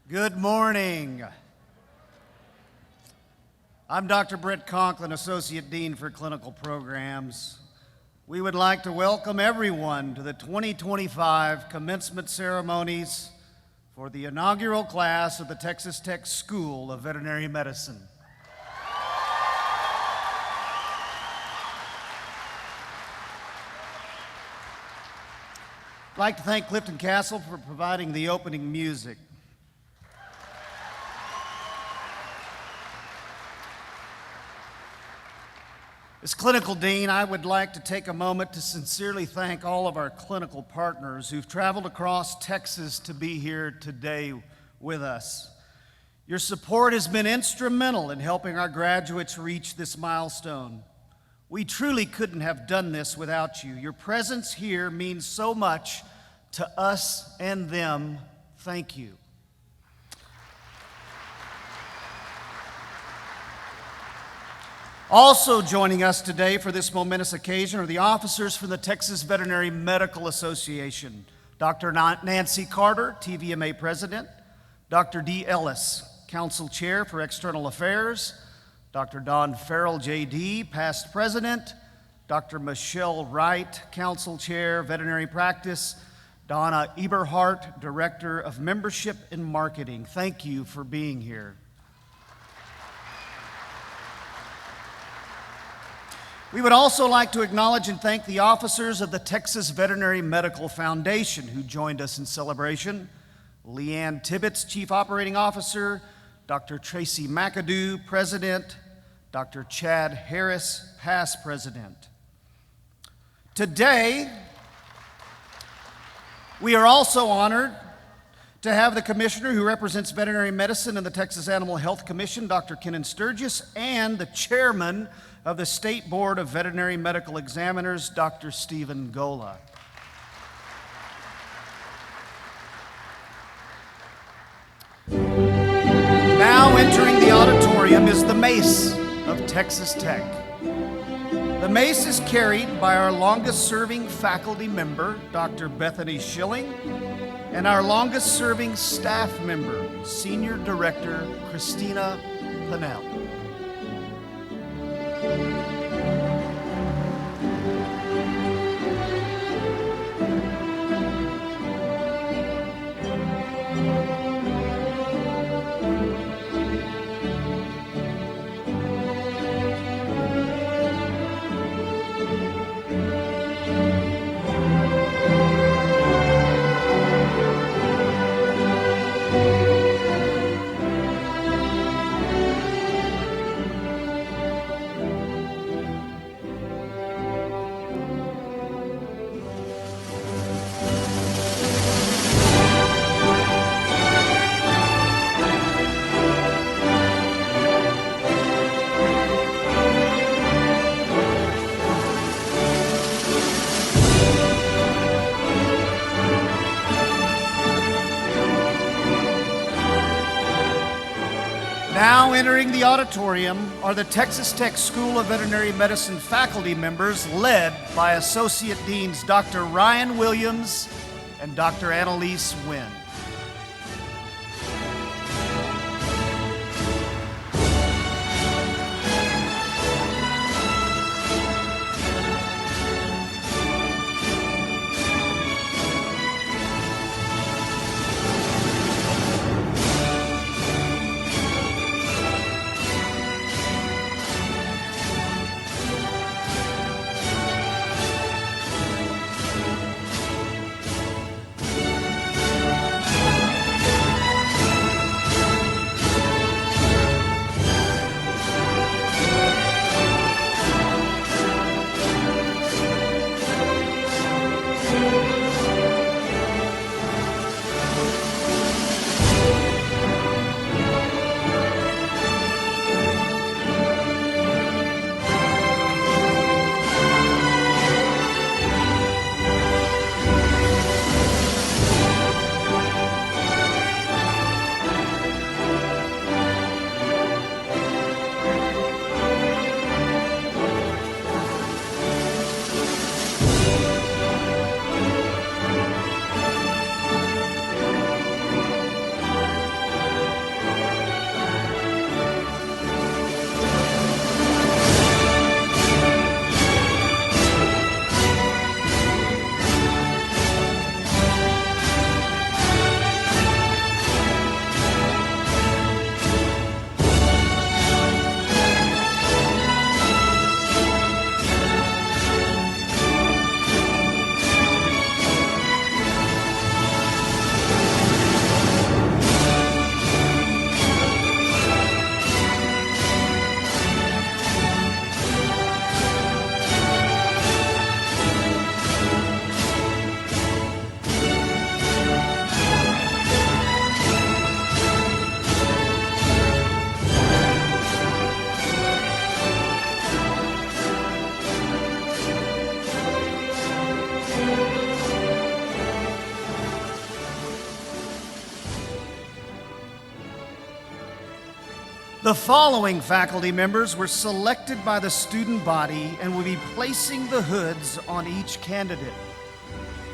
Good morning. I'm Dr. Britt, Conklin, Associate Dean for Clinical Programs. We would like to welcome everyone to the 2025 commencement ceremonies for the inaugural class of the Texas Tech School of Veterinary Medicine. I'd like to thank Clifton Castle for providing the opening music. As Clinical Dean, I would like to take a moment to sincerely thank all of our clinical partners who've traveled across Texas to be here today with us. Your support has been instrumental in helping our graduates reach this milestone. We truly couldn't have done this without you. Your presence here means so much to us and them. Thank you. Also joining us today for this momentous occasion are the officers from the Texas Veterinary Medical Association, Dr. Nancy Carter, TVMA President, Dr. D. Ellis, Council Chair for External Affairs, Dr. Don Farrell, JD, Past President, Dr. Michelle Wright, Council Chair, Veterinary Practice, Donna Eberhardt, Director of Membership and Marketing. Thank you for being here. We would also like to acknowledge and thank the officers of the Texas Veterinary Medical Foundation who joined us in celebration. Leanne Tibbetts, Chief Operating Officer, Dr. Tracy McAdoo, President, Dr. Chad Harris, Past President. Today, we are also honored to have the Commissioner who represents veterinary medicine in the Texas Animal Health Commission, Dr. Kenan Sturgis, and the Chairman of the State Board of Veterinary Medical Examiners, Dr. Stephen Gola. Now entering the auditorium is the mace of Texas Tech. The mace is carried by our longest-serving faculty member, Dr. Bethany Schilling, and our longest-serving staff member, Senior Director Christina Pinnell. Now entering the auditorium are the Texas Tech School of Veterinary Medicine faculty members led by Associate Deans Dr. Ryan Williams and Dr. Annalise Wynn. The following faculty members were selected by the student body and will be placing the hoods on each candidate.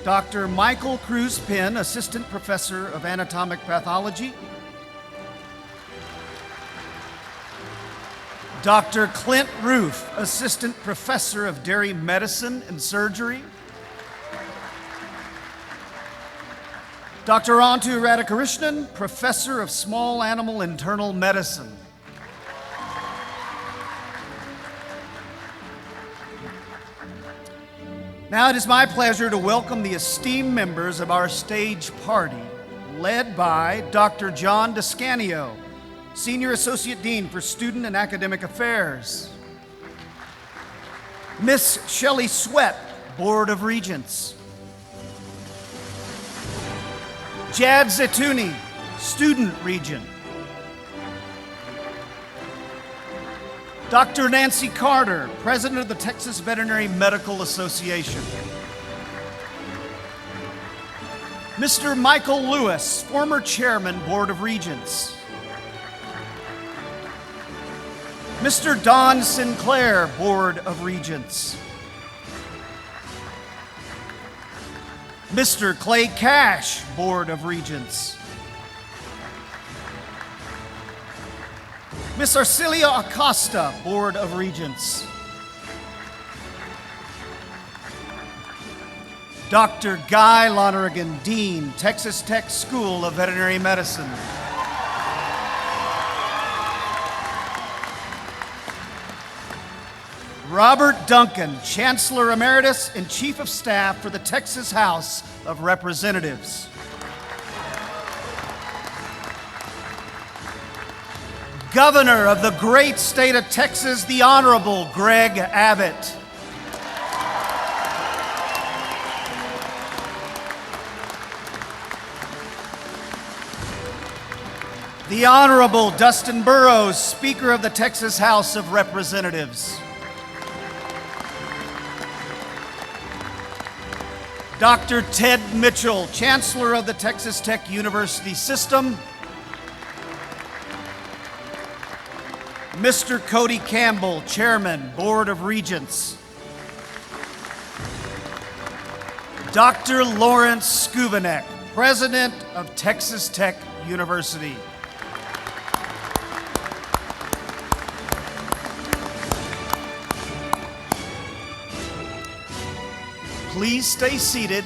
Dr. Michael Cruz Penn, Assistant Professor of Anatomic Pathology. Dr. Clint Roof, Assistant Professor of Dairy Medicine and Surgery. Dr. Antu Radhakrishnan, Professor of Small Animal Internal Medicine. Now it is my pleasure to welcome the esteemed members of our stage party, led by Dr. John Descanio, Senior Associate Dean for Student and Academic Affairs. Miss Shelley Sweat, Board of Regents. Jad Zetouni, Student Regent. Dr. Nancy Carter, President of the Texas Veterinary Medical Association. Mr. Michael Lewis, former Chairman, Board of Regents. Mr. Don Sinclair, Board of Regents. Mr. Clay Cash, Board of Regents. Miss Arcelia Acosta, Board of Regents. Dr. Guy Loneragan, Dean, Texas Tech School of Veterinary Medicine. Robert Duncan, Chancellor Emeritus and Chief of Staff for the Texas House of Representatives. Governor of the great state of Texas, the Honorable Greg Abbott. The Honorable Dustin Burrows, Speaker of the Texas House of Representatives. Dr. Ted Mitchell, Chancellor of the Texas Tech University System. Mr. Cody Campbell, Chairman, Board of Regents. Dr. Lawrence Schovanec, President of Texas Tech University. Please stay seated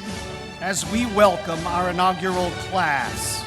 as we welcome our inaugural class.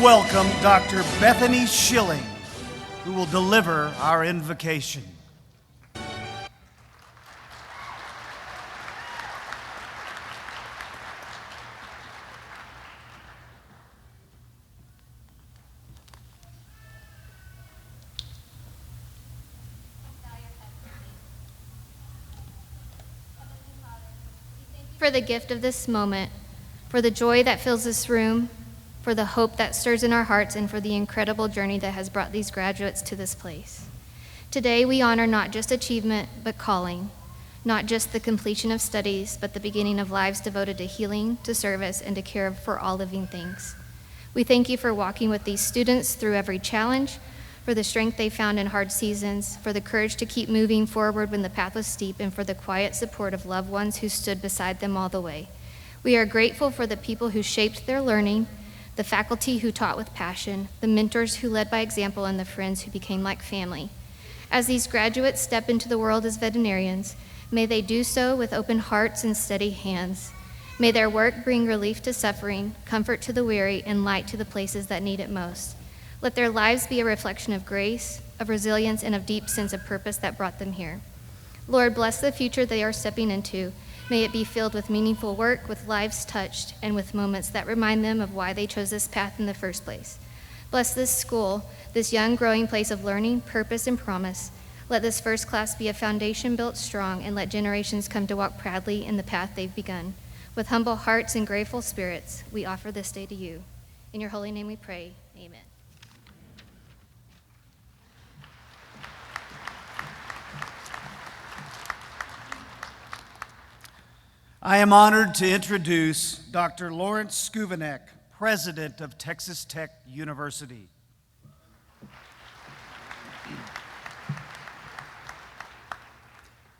welcome Dr. Bethany Schilling, who will deliver our invocation. For the gift of this moment, for the joy that fills this room, for the hope that stirs in our hearts, and for the incredible journey that has brought these graduates to this place. Today we honor not just achievement, but calling, not just the completion of studies, but the beginning of lives devoted to healing, to service, and to care for all living things. We thank you for walking with these students through every challenge, for the strength they found in hard seasons, for the courage to keep moving forward when the path was steep, and for the quiet support of loved ones who stood beside them all the way. We are grateful for the people who shaped their learning, the faculty who taught with passion, the mentors who led by example, and the friends who became like family. As these graduates step into the world as veterinarians, may they do so with open hearts and steady hands. May their work bring relief to suffering, comfort to the weary, and light to the places that need it most. Let their lives be a reflection of grace, of resilience, and of deep sense of purpose that brought them here. Lord, bless the future they are stepping into. May it be filled with meaningful work, with lives touched, and with moments that remind them of why they chose this path in the first place. Bless this school, this young, growing place of learning, purpose, and promise. Let this first class be a foundation built strong, and let generations come to walk proudly in the path they've begun. With humble hearts and grateful spirits, we offer this day to you. In your holy name we pray, amen. I am honored to introduce Dr. Schovanec, President of Texas Tech University.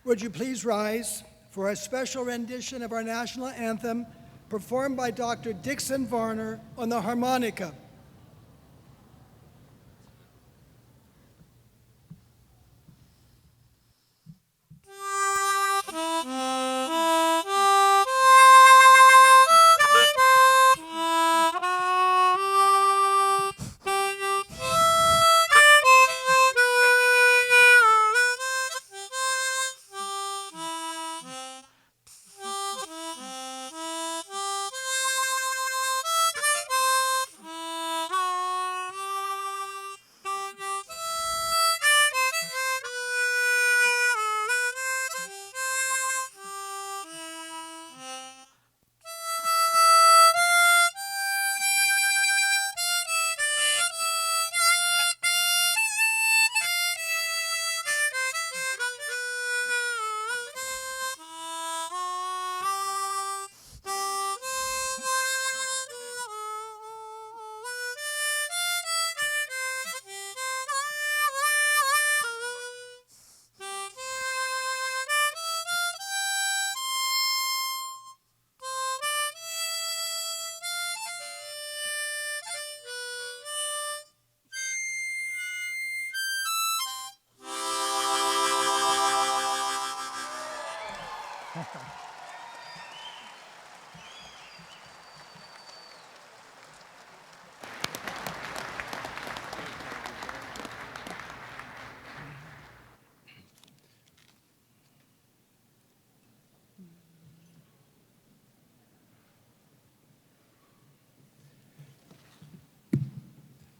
Would you please rise for a special rendition of our national anthem performed by Dr. Dixon Varner on the harmonica.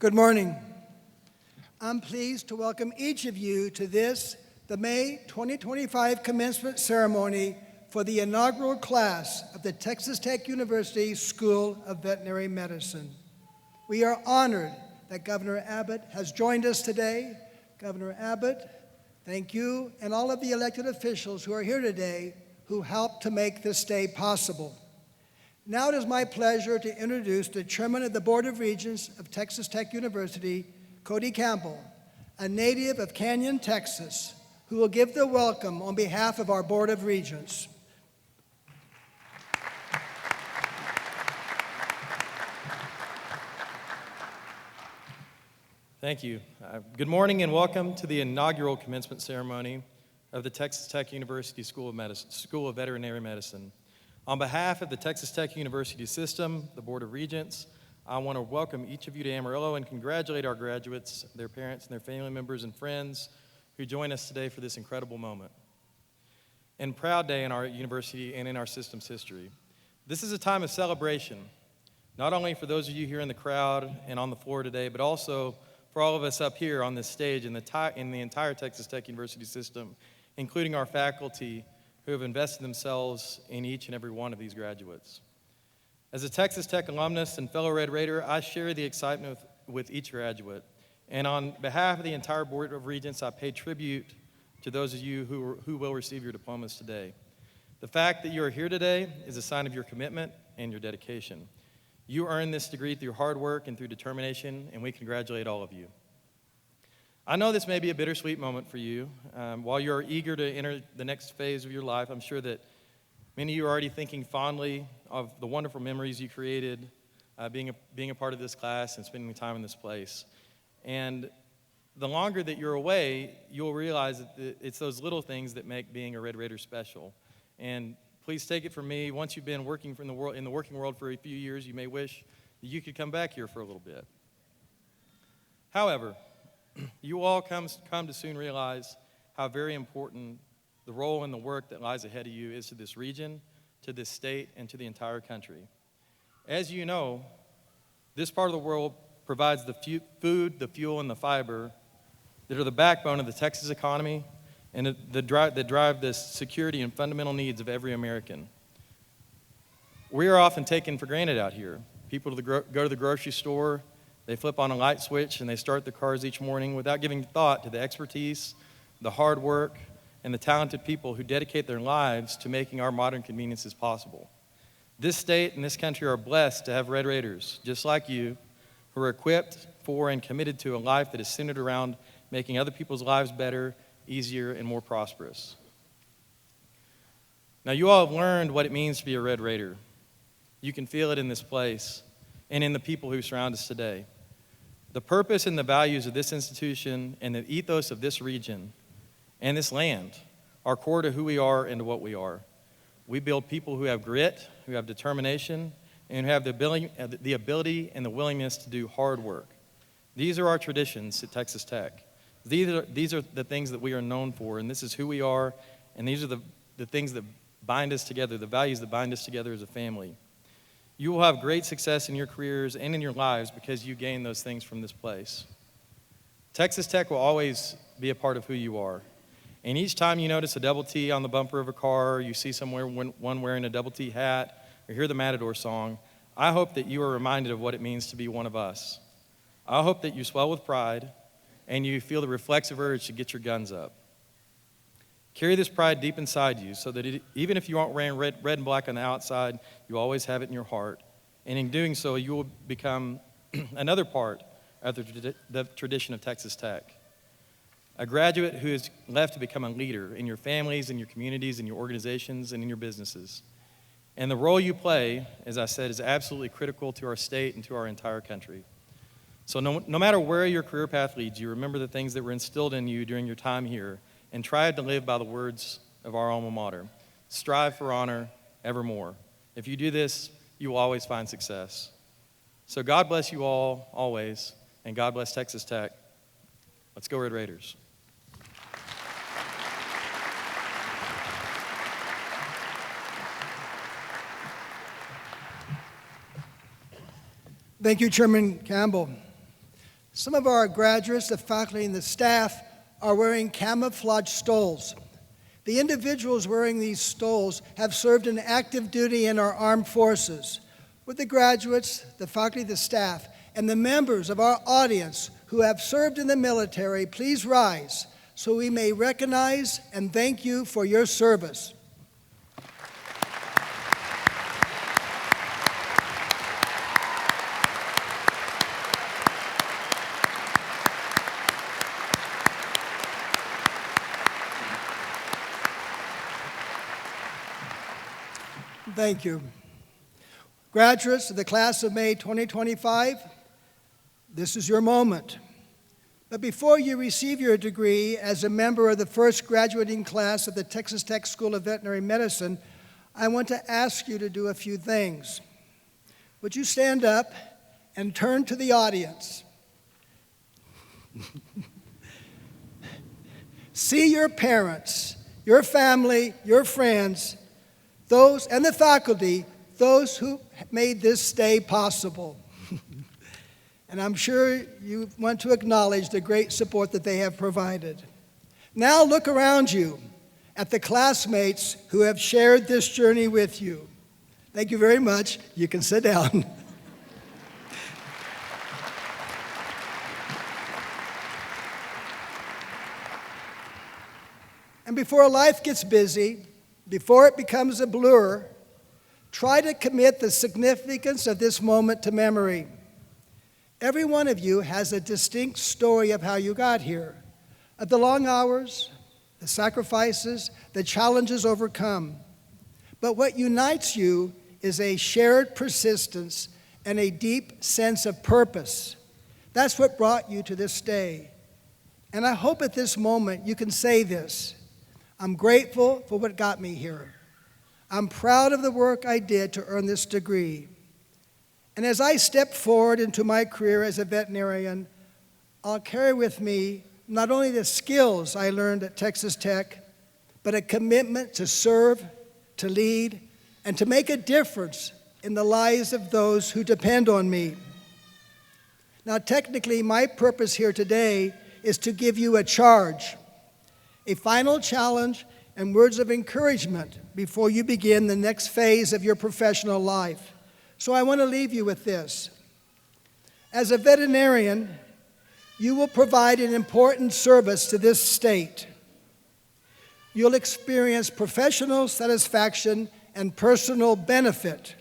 Good morning. I'm pleased to welcome each of you to this, the May 2025 commencement ceremony for the inaugural class of the Texas Tech University School of Veterinary Medicine. We are honored that Governor Abbott has joined us today. Governor Abbott, thank you and all of the elected officials who are here today who helped to make this day possible. Now it is my pleasure to introduce the Chairman of the Board of Regents of Texas Tech University, Cody Campbell, a native of Canyon, Texas, who will give the welcome on behalf of our Board of Regents. Thank you. Good morning and welcome to the inaugural commencement ceremony of the Texas Tech University School of Veterinary Medicine. On behalf of the Texas Tech University system, the Board of Regents, I want to welcome each of you to Amarillo and congratulate our graduates, their parents, and their family members and friends who join us today for this incredible moment and proud day in our university and in our system's history. This is a time of celebration, not only for those of you here in the crowd and on the floor today, but also for all of us up here on this stage in the entire Texas Tech University system, including our faculty who have invested themselves in each and every one of these graduates. As a Texas Tech alumnus and fellow Red Raider, I share the excitement with each graduate. And on behalf of the entire Board of Regents, I pay tribute to those of you who will receive your diplomas today. The fact that you are here today is a sign of your commitment and your dedication. You earned this degree through hard work and through determination, and we congratulate all of you. I know this may be a bittersweet moment for you. While you're eager to enter the next phase of your life, I'm sure that many of you are already thinking fondly of the wonderful memories you created being a part of this class and spending time in this place. And the longer that you're away, you'll realize that it's those little things that make being a Red Raider special. And please take it from me, once you've been working in the working world for a few years, you may wish that you could come back here for a little bit. However, you all come to soon realize how very important the role and the work that lies ahead of you is to this region, to this state, and to the entire country. As you know, this part of the world provides the food, the fuel, and the fiber that are the backbone of the Texas economy and that drive the security and fundamental needs of every American. We are often taken for granted out here. People go to the grocery store, they flip on a light switch, and they start their cars each morning without giving thought to the expertise, the hard work, and the talented people who dedicate their lives to making our modern conveniences possible. This state and this country are blessed to have Red Raiders, just like you, who are equipped for and committed to a life that is centered around making other people's lives better, easier, and more prosperous. Now, you all have learned what it means to be a Red Raider. You can feel it in this place and in the people who surround us today. The purpose and the values of this institution and the ethos of this region and this land are core to who we are and to what we are. We build people who have grit, who have determination, and who have the ability and the willingness to do hard work. These are our traditions at Texas Tech. These are the things that we are known for, and this is who we are, and these are the things that bind us together, the values that bind us together as a family. You will have great success in your careers and in your lives because you gain those things from this place. Texas Tech will always be a part of who you are. And each time you notice a double T on the bumper of a car, or you see one wearing a double T hat, or hear the Matador song, I hope that you are reminded of what it means to be one of us. I hope that you swell with pride and you feel the reflexive urge to get your guns up. Carry this pride deep inside you so that even if you aren't wearing red and black on the outside, you always have it in your heart. And in doing so, you will become another part of the tradition of Texas Tech. A graduate who is left to become a leader in your families, in your communities, in your organizations, and in your businesses. And the role you play, as I said, is absolutely critical to our state and to our entire country. So no matter where your career path leads you, remember the things that were instilled in you during your time here and try to live by the words of our alma mater. Strive for honor evermore. If you do this, you will always find success. So God bless you all, always, and God bless Texas Tech. Let's go Red Raiders. Thank you, Chairman Campbell. Some of our graduates, the faculty, and the staff are wearing camouflage stoles. The individuals wearing these stoles have served in active duty in our armed forces. Would the graduates, the faculty, the staff, and the members of our audience who have served in the military please rise so we may recognize and thank you for your service. Thank you. Graduates of the class of May 2025, this is your moment. But before you receive your degree as a member of the first graduating class of the Texas Tech School of Veterinary Medicine, I want to ask you to do a few things. Would you stand up and turn to the audience. See your parents, your family, your friends, those and the faculty, those who made this day possible. And I'm sure you want to acknowledge the great support that they have provided. Now look around you at the classmates who have shared this journey with you. Thank you very much. You can sit down. And before life gets busy, before it becomes a blur, try to commit the significance of this moment to memory. Every one of you has a distinct story of how you got here, of the long hours, the sacrifices, the challenges overcome. But what unites you is a shared persistence and a deep sense of purpose. That's what brought you to this day. And I hope at this moment you can say this: I'm grateful for what got me here. I'm proud of the work I did to earn this degree. And as I step forward into my career as a veterinarian, I'll carry with me not only the skills I learned at Texas Tech, but a commitment to serve, to lead, and to make a difference in the lives of those who depend on me. Now, technically, my purpose here today is to give you a charge, a final challenge and words of encouragement before you begin the next phase of your professional life. So I want to leave you with this. As a veterinarian, you will provide an important service to this state. You'll experience professional satisfaction and personal benefit.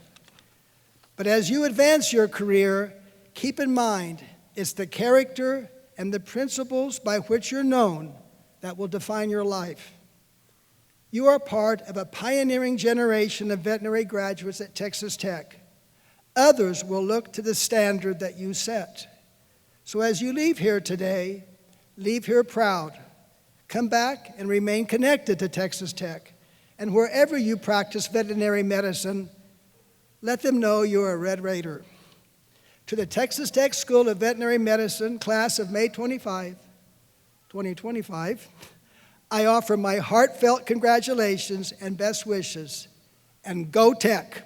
But as you advance your career, keep in mind it's the character and the principles by which you're known that will define your life. You are part of a pioneering generation of veterinary graduates at Texas Tech. Others will look to the standard that you set. So as you leave here today, leave here proud. Come back and remain connected to Texas Tech. And wherever you practice veterinary medicine, let them know you're a Red Raider. To the Texas Tech School of Veterinary Medicine, class of May 25, 2025, I offer my heartfelt congratulations and best wishes. And go Tech!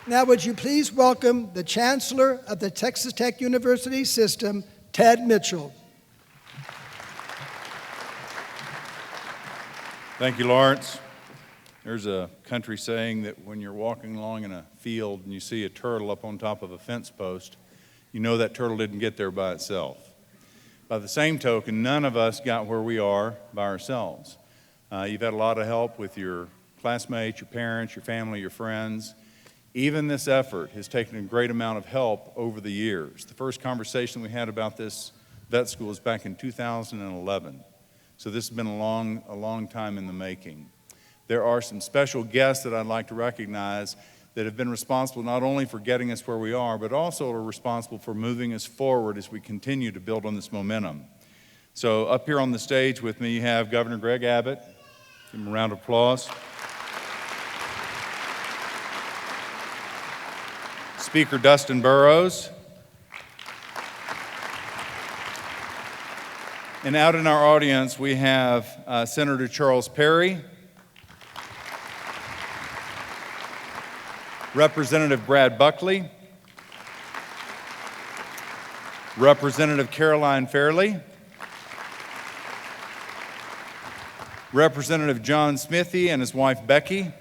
Now, would you please welcome the Chancellor of the Texas Tech University System, Ted Mitchell. Thank you, Lawrence. There's a country saying that when you're walking along in a field and you see a turtle up on top of a fence post, you know that turtle didn't get there by itself. By the same token, none of us got where we are by ourselves. You've had a lot of help with your classmates, your parents, your family, your friends. Even this effort has taken a great amount of help over the years. The first conversation we had about this vet school was back in 2011. So this has been a long time in the making. There are some special guests that I'd like to recognize that have been responsible not only for getting us where we are, but also are responsible for moving us forward as we continue to build on this momentum. So up here on the stage with me, you have Governor Greg Abbott. Give him a round of applause. Speaker Dustin Burrows. And out in our audience, we have Senator Charles Perry, Representative Brad Buckley, Representative Caroline Fairley, Representative John Smithy and his wife Becky,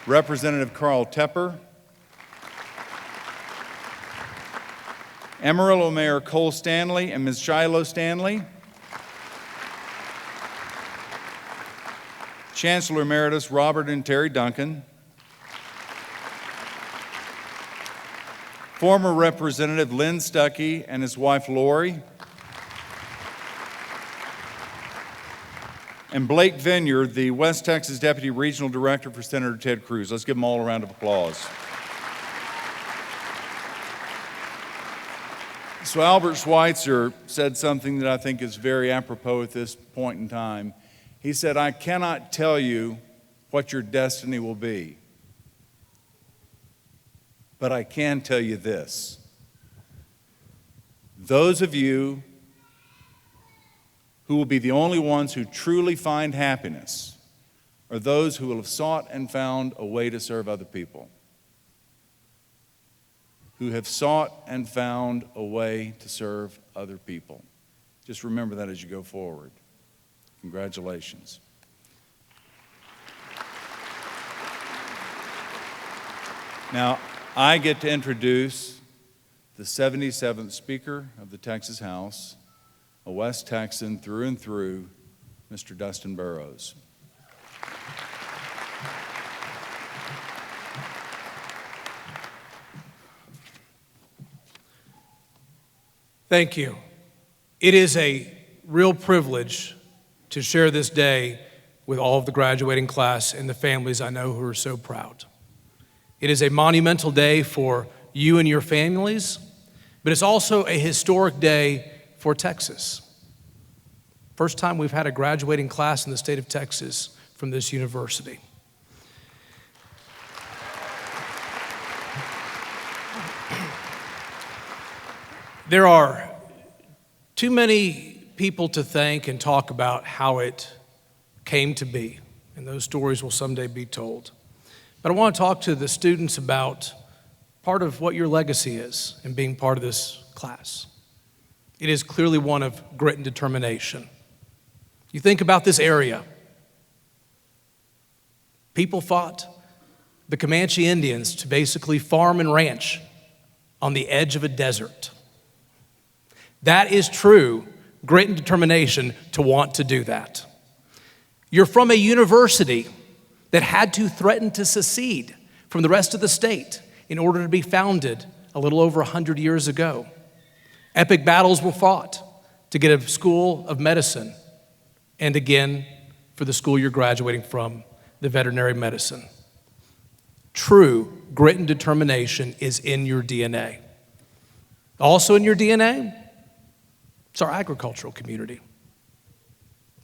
Representative Carl Tepper, Amarillo Mayor Cole Stanley and Ms. Shiloh Stanley, Chancellor Emeritus Robert and Terry Duncan, former Representative Lynn Stuckey and his wife Lori, and Blake Vineyard, the West Texas Deputy Regional Director for Senator Ted Cruz. Let's give them all a round of applause. So Albert Schweitzer said something that I think is very apropos at this point in time. He said, "I cannot tell you what your destiny will be, but I can tell you this. Those of you who will be the only ones who truly find happiness are those who will have sought and found a way to serve other people. Who have sought and found a way to serve other people." Just remember that as you go forward. Congratulations. Now, I get to introduce the 77th Speaker of the Texas House, a West Texan through and through, Mr. Dustin Burrows. Thank you. It is a real privilege to share this day with all of the graduating class and the families I know who are so proud. It is a monumental day for you and your families, but it's also a historic day for Texas. First time we've had a graduating class in the state of Texas from this university. There are too many people to thank and talk about how it came to be, and those stories will someday be told. But I want to talk to the students about part of what your legacy is in being part of this class. It is clearly one of grit and determination. You think about this area. People fought the Comanche Indians to basically farm and ranch on the edge of a desert. That is true grit and determination to want to do that. You're from a university that had to threaten to secede from the rest of the state in order to be founded a little over 100 years ago. Epic battles were fought to get a school of medicine, and again for the school you're graduating from, the veterinary medicine. True grit and determination is in your DNA. Also in your DNA, it's our agricultural community.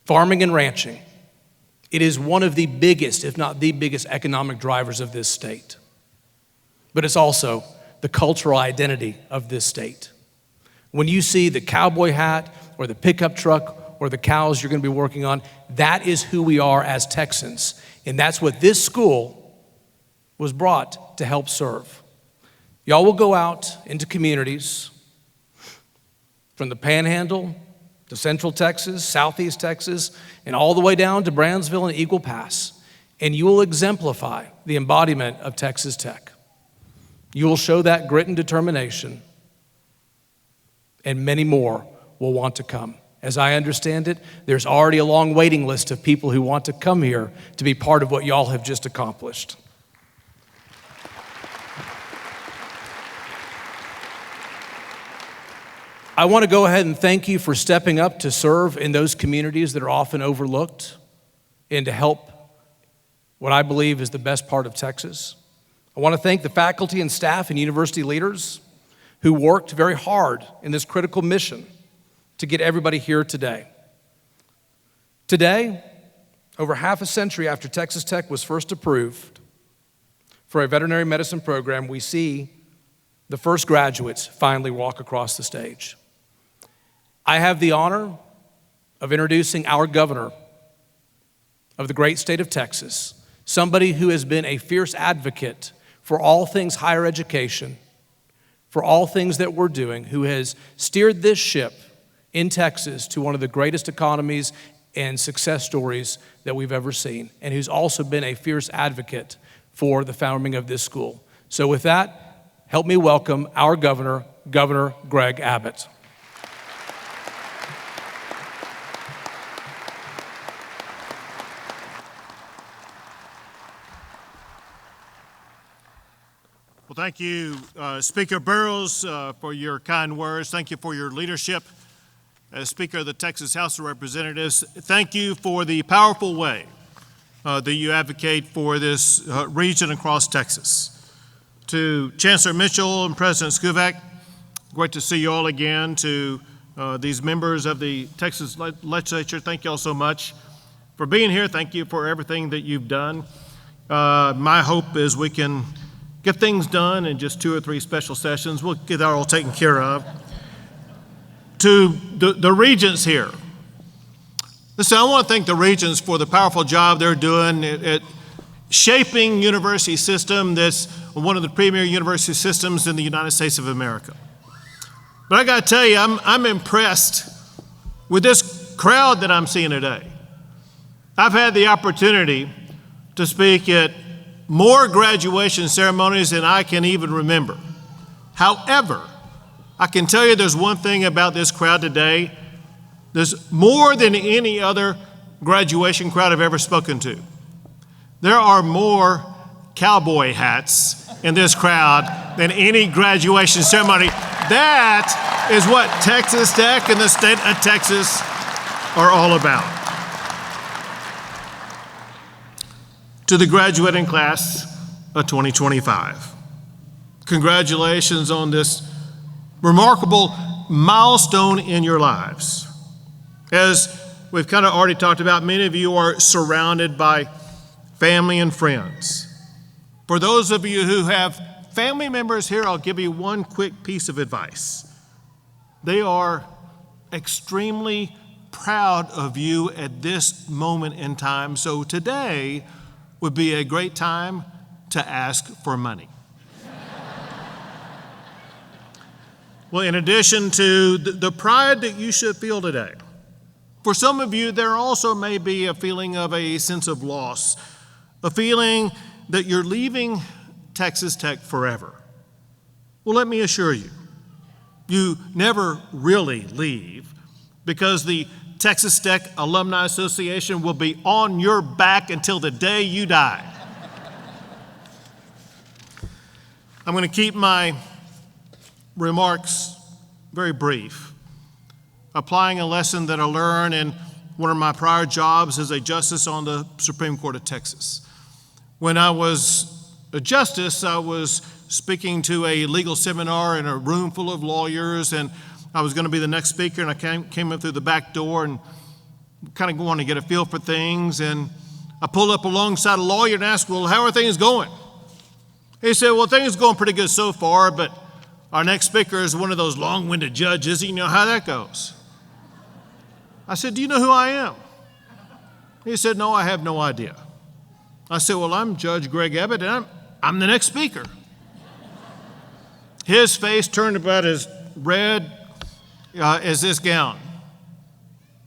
Farming and ranching. It is one of the biggest, if not the biggest, economic drivers of this state. But it's also the cultural identity of this state. When you see the cowboy hat or the pickup truck or the cows you're going to be working on, that is who we are as Texans. And that's what this school was brought to help serve. Y'all will go out into communities from the Panhandle to Central Texas, Southeast Texas, and all the way down to Brownsville and Eagle Pass, and you will exemplify the embodiment of Texas Tech. You will show that grit and determination, and many more will want to come. As I understand it, there's already a long waiting list of people who want to come here to be part of what y'all have just accomplished. I want to go ahead and thank you for stepping up to serve in those communities that are often overlooked and to help what I believe is the best part of Texas. I want to thank the faculty and staff and university leaders who worked very hard in this critical mission to get everybody here today. Today, over half a century after Texas Tech was first approved for a veterinary medicine program, we see the first graduates finally walk across the stage. I have the honor of introducing our governor of the great state of Texas, somebody who has been a fierce advocate for all things higher education, for all things that we're doing, who has steered this ship in Texas to one of the greatest economies and success stories that we've ever seen, and who's also been a fierce advocate for the founding of this school. So with that, help me welcome our governor, Governor Greg Abbott. Well, thank you, Speaker Burrows, for your kind words. Thank you for your leadership as Speaker of the Texas House of Representatives. Thank you for the powerful way that you advocate for this region across Texas. To Chancellor Mitchell and President Schovanec, Great to see you all again. To these members of the Texas Legislature, thank you all so much for being here. Thank you for everything that you've done. My hope is we can get things done in just 2 or 3 special sessions. We'll get that all taken care of. To the Regents here. Listen, I want to thank the Regents for the powerful job they're doing at shaping university system that's one of the premier university systems in the United States of America. But I got to tell you, I'm impressed with this crowd that I'm seeing today. I've had the opportunity to speak at more graduation ceremonies than I can even remember. However, I can tell you there's one thing about this crowd today. There's more than any other graduation crowd I've ever spoken to. There are more cowboy hats in this crowd than any graduation ceremony. That is what Texas Tech and the state of Texas are all about. To the graduating class of 2025, congratulations on this remarkable milestone in your lives. As we've kind of already talked about, many of you are surrounded by family and friends. For those of you who have family members here, I'll give you one quick piece of advice. They are extremely proud of you at this moment in time, so today would be a great time to ask for money. Well, in addition to the pride that you should feel today, for some of you, there also may be a feeling of a sense of loss, a feeling that you're leaving Texas Tech forever. Well, let me assure you, you never really leave, because the Texas Tech Alumni Association will be on your back until the day you die. I'm going to keep my remarks very brief, applying a lesson that I learned in one of my prior jobs as a justice on the Supreme Court of Texas. When I was a justice, I was speaking to a legal seminar in a room full of lawyers, and I was going to be the next speaker, and I came in through the back door and kind of going to get a feel for things, and I pulled up alongside a lawyer and asked, well, how are things going? He said, well, things are going pretty good so far, but our next speaker is one of those long-winded judges. You know how that goes. I said, do you know who I am? He said, no, I have no idea. I said, well, I'm Judge Greg Abbott, and I'm the next speaker. His face turned about as red as this gown.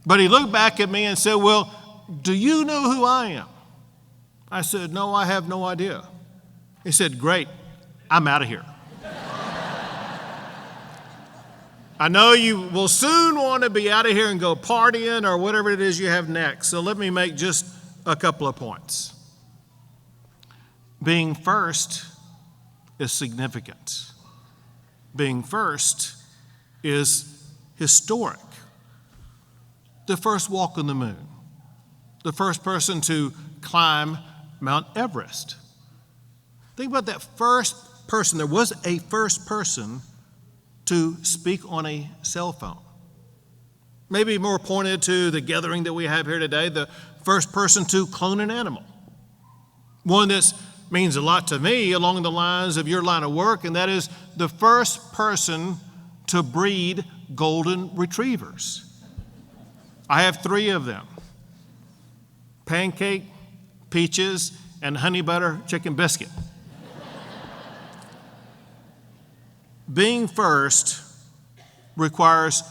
But he looked back at me and said, well, do you know who I am? I said, no, I have no idea. He said, great, I'm out of here. I know you will soon want to be out of here and go partying or whatever it is you have next. So let me make just a couple of points. Being first is significant. Being first is historic. The first walk on the moon. The first person to climb Mount Everest. Think about that first person. There was a first person to speak on a cell phone. Maybe more pointed to the gathering that we have here today, the first person to clone an animal. One that means a lot to me along the lines of your line of work, and that is the first person to breed golden retrievers. I have 3 of them: Pancake, Peaches, and Honey Butter Chicken Biscuit. Being first requires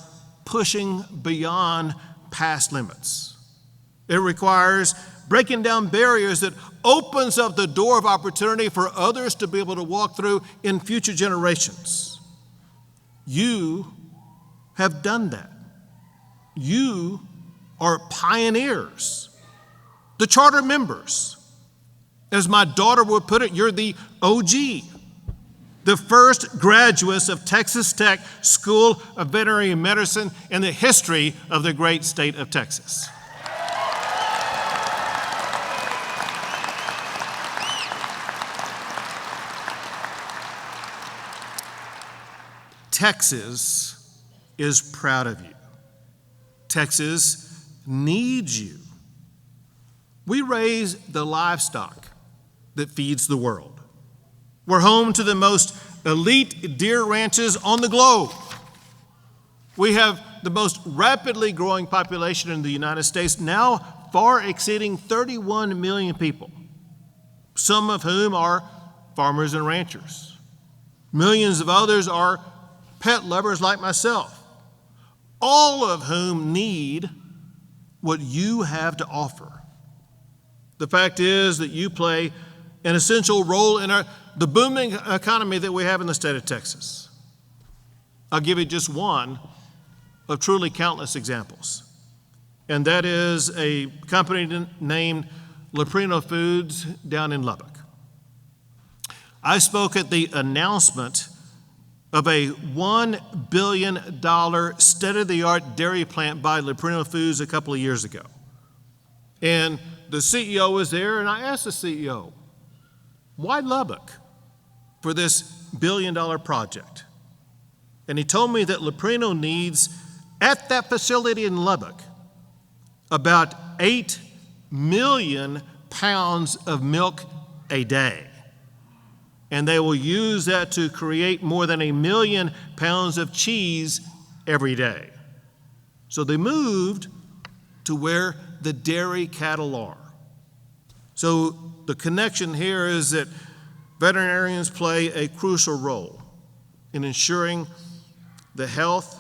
pushing beyond past limits. It requires breaking down barriers that opens up the door of opportunity for others to be able to walk through in future generations. You have done that. You are pioneers, the charter members. As my daughter would put it, you're the OG. The first graduates of Texas Tech School of Veterinary Medicine in the history of the great state of Texas. Texas is proud of you. Texas needs you. We raise the livestock that feeds the world. We're home to the most elite deer ranches on the globe. We have the most rapidly growing population in the United States, now far exceeding 31 million people, some of whom are farmers and ranchers. Millions of others are pet lovers like myself, all of whom need what you have to offer. The fact is that you play an essential role in the booming economy that we have in the state of Texas. I'll give you just one of truly countless examples, and that is a company named Leprino Foods down in Lubbock. I spoke at the announcement of a $1 billion state-of-the-art dairy plant by Leprino Foods a couple of years ago. And the CEO was there, and I asked the CEO, why Lubbock for this billion-dollar project? And he told me that Leprino needs, at that facility in Lubbock, about 8 million pounds of milk a day. And they will use that to create more than 1 million pounds of cheese every day. So they moved to where the dairy cattle are. So the connection here is that veterinarians play a crucial role in ensuring the health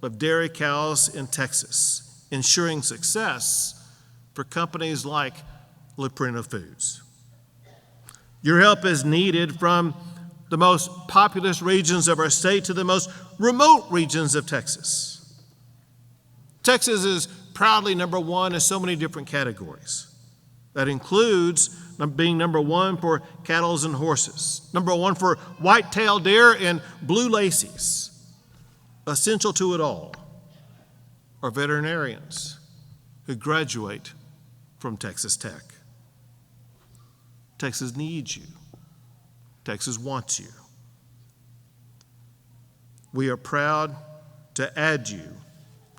of dairy cows in Texas, ensuring success for companies like Leprino Foods. Your help is needed from the most populous regions of our state to the most remote regions of Texas. Texas is proudly number one in so many different categories. That includes being number one for cattle and horses, number one for white-tailed deer and blue lacies. Essential to it all are veterinarians who graduate from Texas Tech. Texas needs you. Texas wants you. We are proud to add you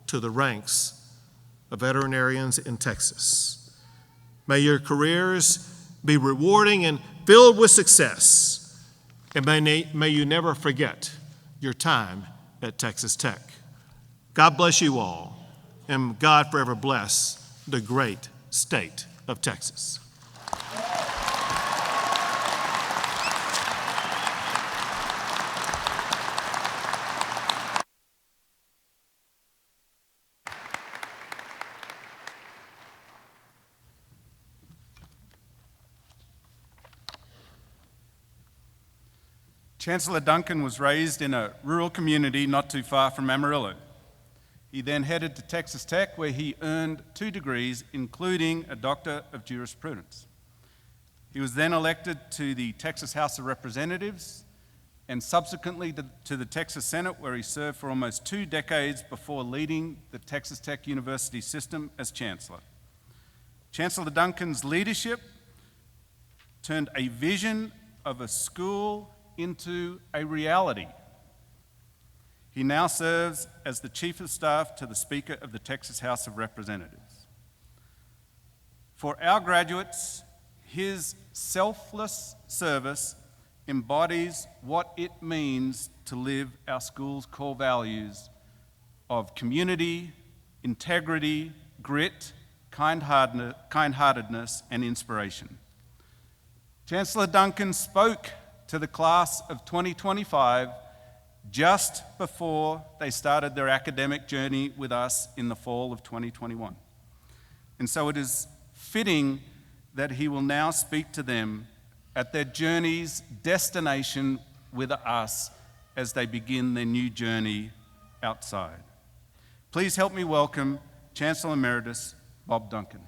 to the ranks of veterinarians in Texas. May your careers be rewarding and filled with success, and may you never forget your time at Texas Tech. God bless you all, and God forever bless the great state of Texas. Chancellor Duncan was raised in a rural community not too far from Amarillo. He then headed to Texas Tech, where he earned 2 degrees, including a Doctor of Jurisprudence. He was then elected to the Texas House of Representatives and subsequently to the Texas Senate, where he served for almost 2 decades before leading the Texas Tech University system as Chancellor. Chancellor Duncan's leadership turned a vision of a school into a reality. He now serves as the Chief of Staff to the Speaker of the Texas House of Representatives. For our graduates, his selfless service embodies what it means to live our school's core values of community, integrity, grit, kind-heartedness, and inspiration. Chancellor Duncan spoke to the class of 2025 just before they started their academic journey with us in the fall of 2021. And so it is fitting that he will now speak to them at their journey's destination with us as they begin their new journey outside. Please help me welcome Chancellor Emeritus Bob Duncan.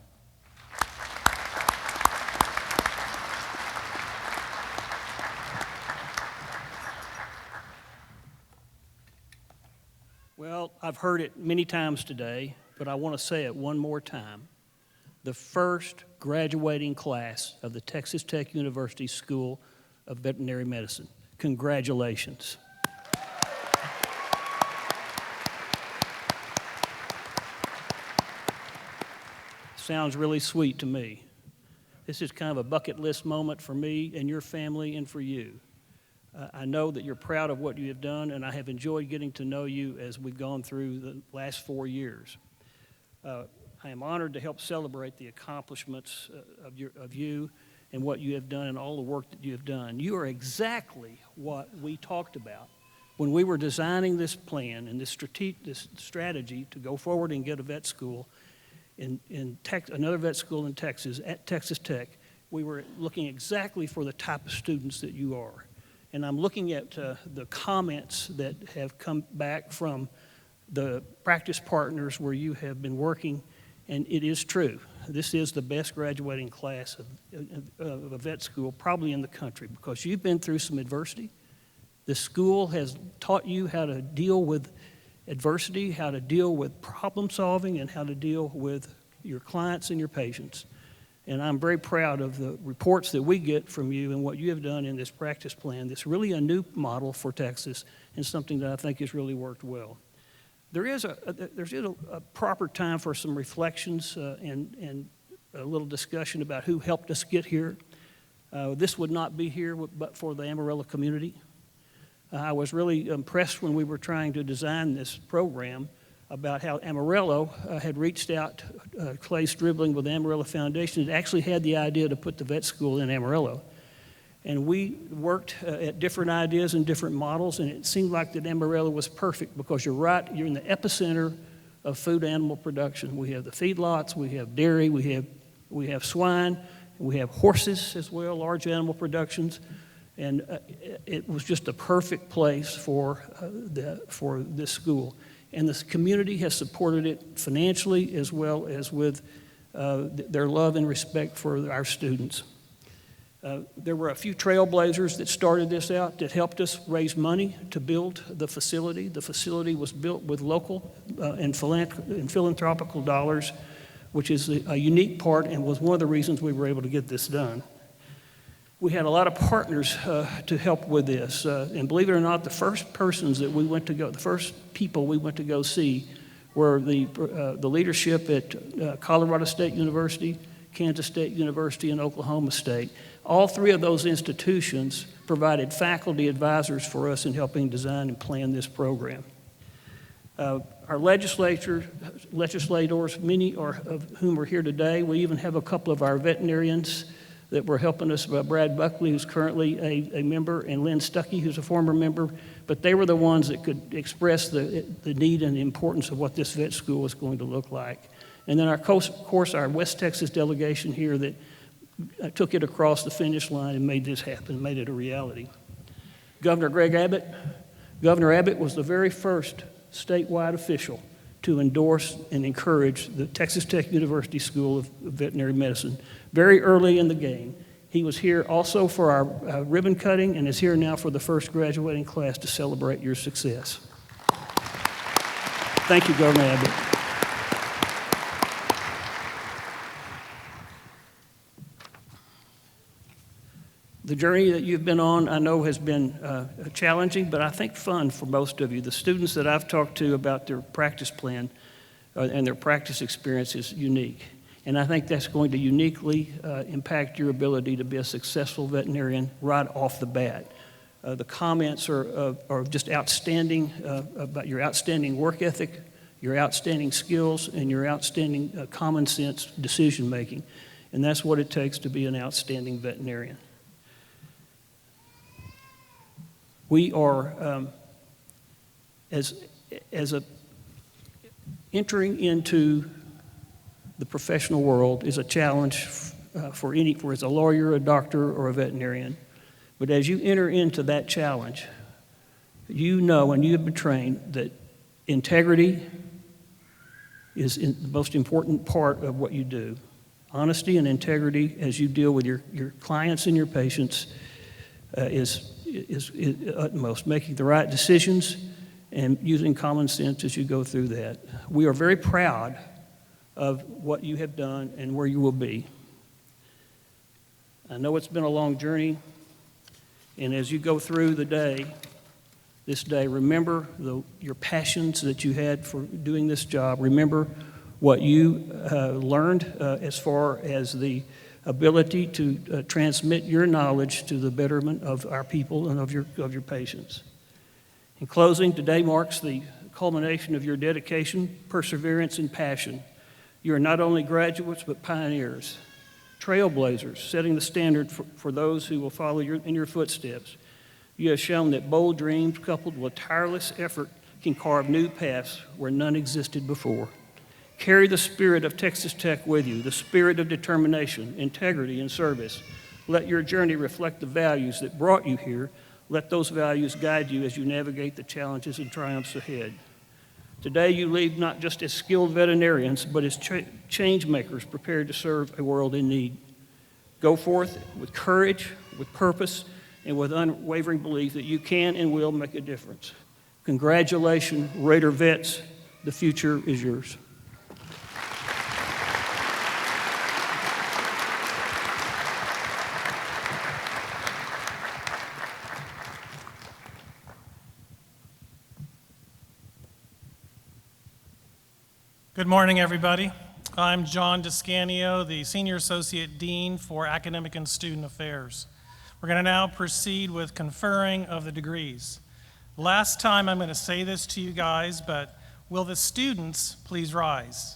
Well, I've heard it many times today, but I want to say it one more time. The first graduating class of the Texas Tech University School of Veterinary Medicine. Congratulations. sounds really sweet to me. This is kind of a bucket list moment for me and your family and for you. I know that you're proud of what you have done, and I have enjoyed getting to know you as we've gone through the last 4 years. I am honored to help celebrate the accomplishments of you and what you have done and all the work that you have done. You are exactly what we talked about when we were designing this plan and this strategy to go forward and get a vet school another vet school in Texas, at Texas Tech. We were looking exactly for the type of students that you are. And I'm looking at the comments that have come back from the practice partners where you have been working, and it is true. This is the best graduating class of a vet school probably in the country because you've been through some adversity. The school has taught you how to deal with adversity, how to deal with problem solving, and how to deal with your clients and your patients. And I'm very proud of the reports that we get from you and what you have done in this practice plan. It's really a new model for Texas and something that I think has really worked well. There's a proper time for some reflections and a little discussion about who helped us get here. This would not be here but for the Amarillo community. I was really impressed when we were trying to design this program about how Amarillo had reached out, Clay Stribling with the Amarillo Foundation, had actually had the idea to put the vet school in Amarillo. And we worked at different ideas and different models, and it seemed like that Amarillo was perfect because you're in the epicenter of food animal production. We have the feedlots, we have dairy, we have swine, we have horses as well, large animal productions. And it was just a perfect place for this school. And the community has supported it financially as well as with their love and respect for our students. There were a few trailblazers that started this out that helped us raise money to build the facility. The facility was built with local and philanthropical dollars, which is a unique part and was one of the reasons we were able to get this done. We had a lot of partners to help with this, and believe it or not, the first people we went to go see were the leadership at Colorado State University, Kansas State University, and Oklahoma State. All three of those institutions provided faculty advisors for us in helping design and plan this program. Our legislators, many of whom are here today, we even have a couple of our veterinarians that were helping us, Brad Buckley, who's currently a member, and Lynn Stuckey, who's a former member, but they were the ones that could express the need and the importance of what this vet school is going to look like. And then, of course, our West Texas delegation here that took it across the finish line and made this happen, made it a reality. Governor Abbott was the very first statewide official to endorse and encourage the Texas Tech University School of Veterinary Medicine very early in the game. He was here also for our ribbon cutting and is here now for the first graduating class to celebrate your success. Thank you, Governor Abbott. The journey that you've been on, I know, has been challenging, but I think fun for most of you. The students that I've talked to about their practice plan and their practice experience is unique. And I think that's going to uniquely impact your ability to be a successful veterinarian right off the bat. The comments are just outstanding about your outstanding work ethic, your outstanding skills, and your outstanding common sense decision making. And that's what it takes to be an outstanding veterinarian. We are, entering into the professional world is a challenge for as a lawyer, a doctor, or a veterinarian. But as you enter into that challenge, you know and you have been trained that integrity is the most important part of what you do. Honesty and integrity as you deal with your clients and your patients is utmost. Making the right decisions and using common sense as you go through that. We are very proud of what you have done and where you will be. I know it's been a long journey, and as you go through this day, remember your passions that you had for doing this job. Remember what you learned as far as the ability to transmit your knowledge to the betterment of our people and of your patients. In closing, today marks the culmination of your dedication, perseverance, and passion. You are not only graduates, but pioneers, trailblazers, setting the standard for those who will follow in your footsteps. You have shown that bold dreams coupled with tireless effort can carve new paths where none existed before. Carry the spirit of Texas Tech with you, the spirit of determination, integrity, and service. Let your journey reflect the values that brought you here. Let those values guide you as you navigate the challenges and triumphs ahead. Today, you leave not just as skilled veterinarians, but as change makers prepared to serve a world in need. Go forth with courage, with purpose, and with unwavering belief that you can and will make a difference. Congratulations, Raider vets. The future is yours. Good morning, everybody. I'm John Descanio, the Senior Associate Dean for Academic and Student Affairs. We're going to now proceed with conferring of the degrees. Last time I'm going to say this to you guys, but will the students please rise?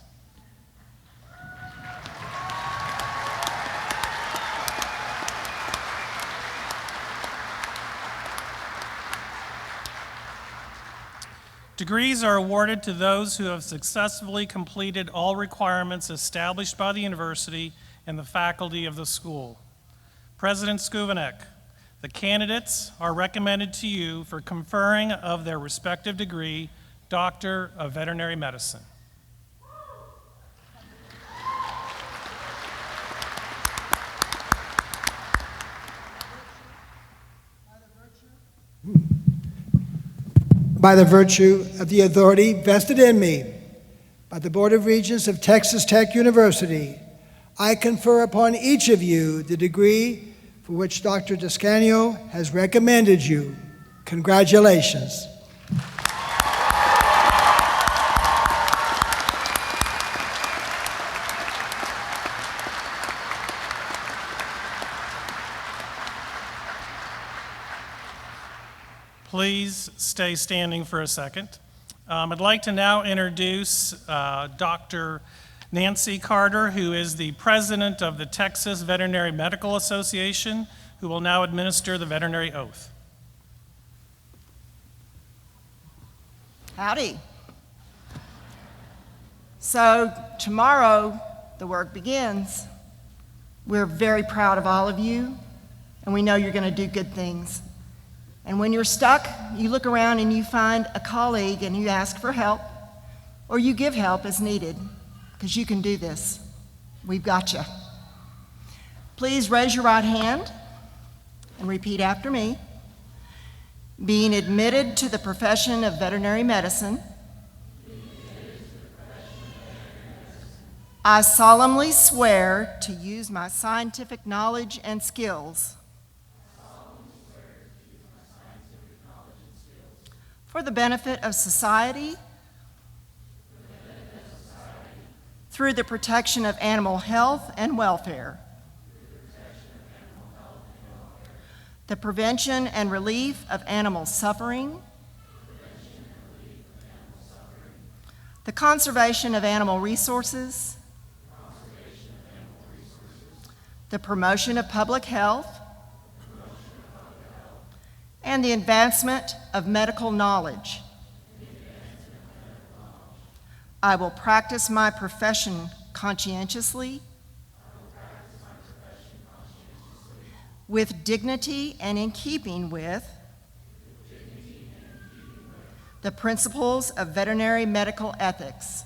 Degrees are awarded to those who have successfully completed all requirements established by the university and the faculty of the school. President Schovanec, the candidates are recommended to you for conferring of their respective degree, Doctor of Veterinary Medicine. By the virtue of the authority vested in me by the Board of Regents of Texas Tech University, I confer upon each of you the degree for which Dr. Descanio has recommended you. Congratulations. Please stay standing for a second. I'd like to now introduce Dr. Nancy Carter, who is the president of the Texas Veterinary Medical Association, who will now administer the veterinary oath. Howdy. So tomorrow, the work begins. We're very proud of all of you, and we know you're going to do good things. And when you're stuck, you look around and you find a colleague and you ask for help, or you give help as needed, because you can do this. We've got you. Please raise your right hand and repeat after me. Being admitted to the profession of veterinary medicine, I solemnly swear to use my scientific knowledge and skills for the benefit of society, through the protection of animal health and welfare, the prevention and relief of animal suffering, the conservation of animal resources, the promotion of public health, and the advancement of medical knowledge. I will practice my profession conscientiously, with dignity and in keeping with the principles of veterinary medical ethics.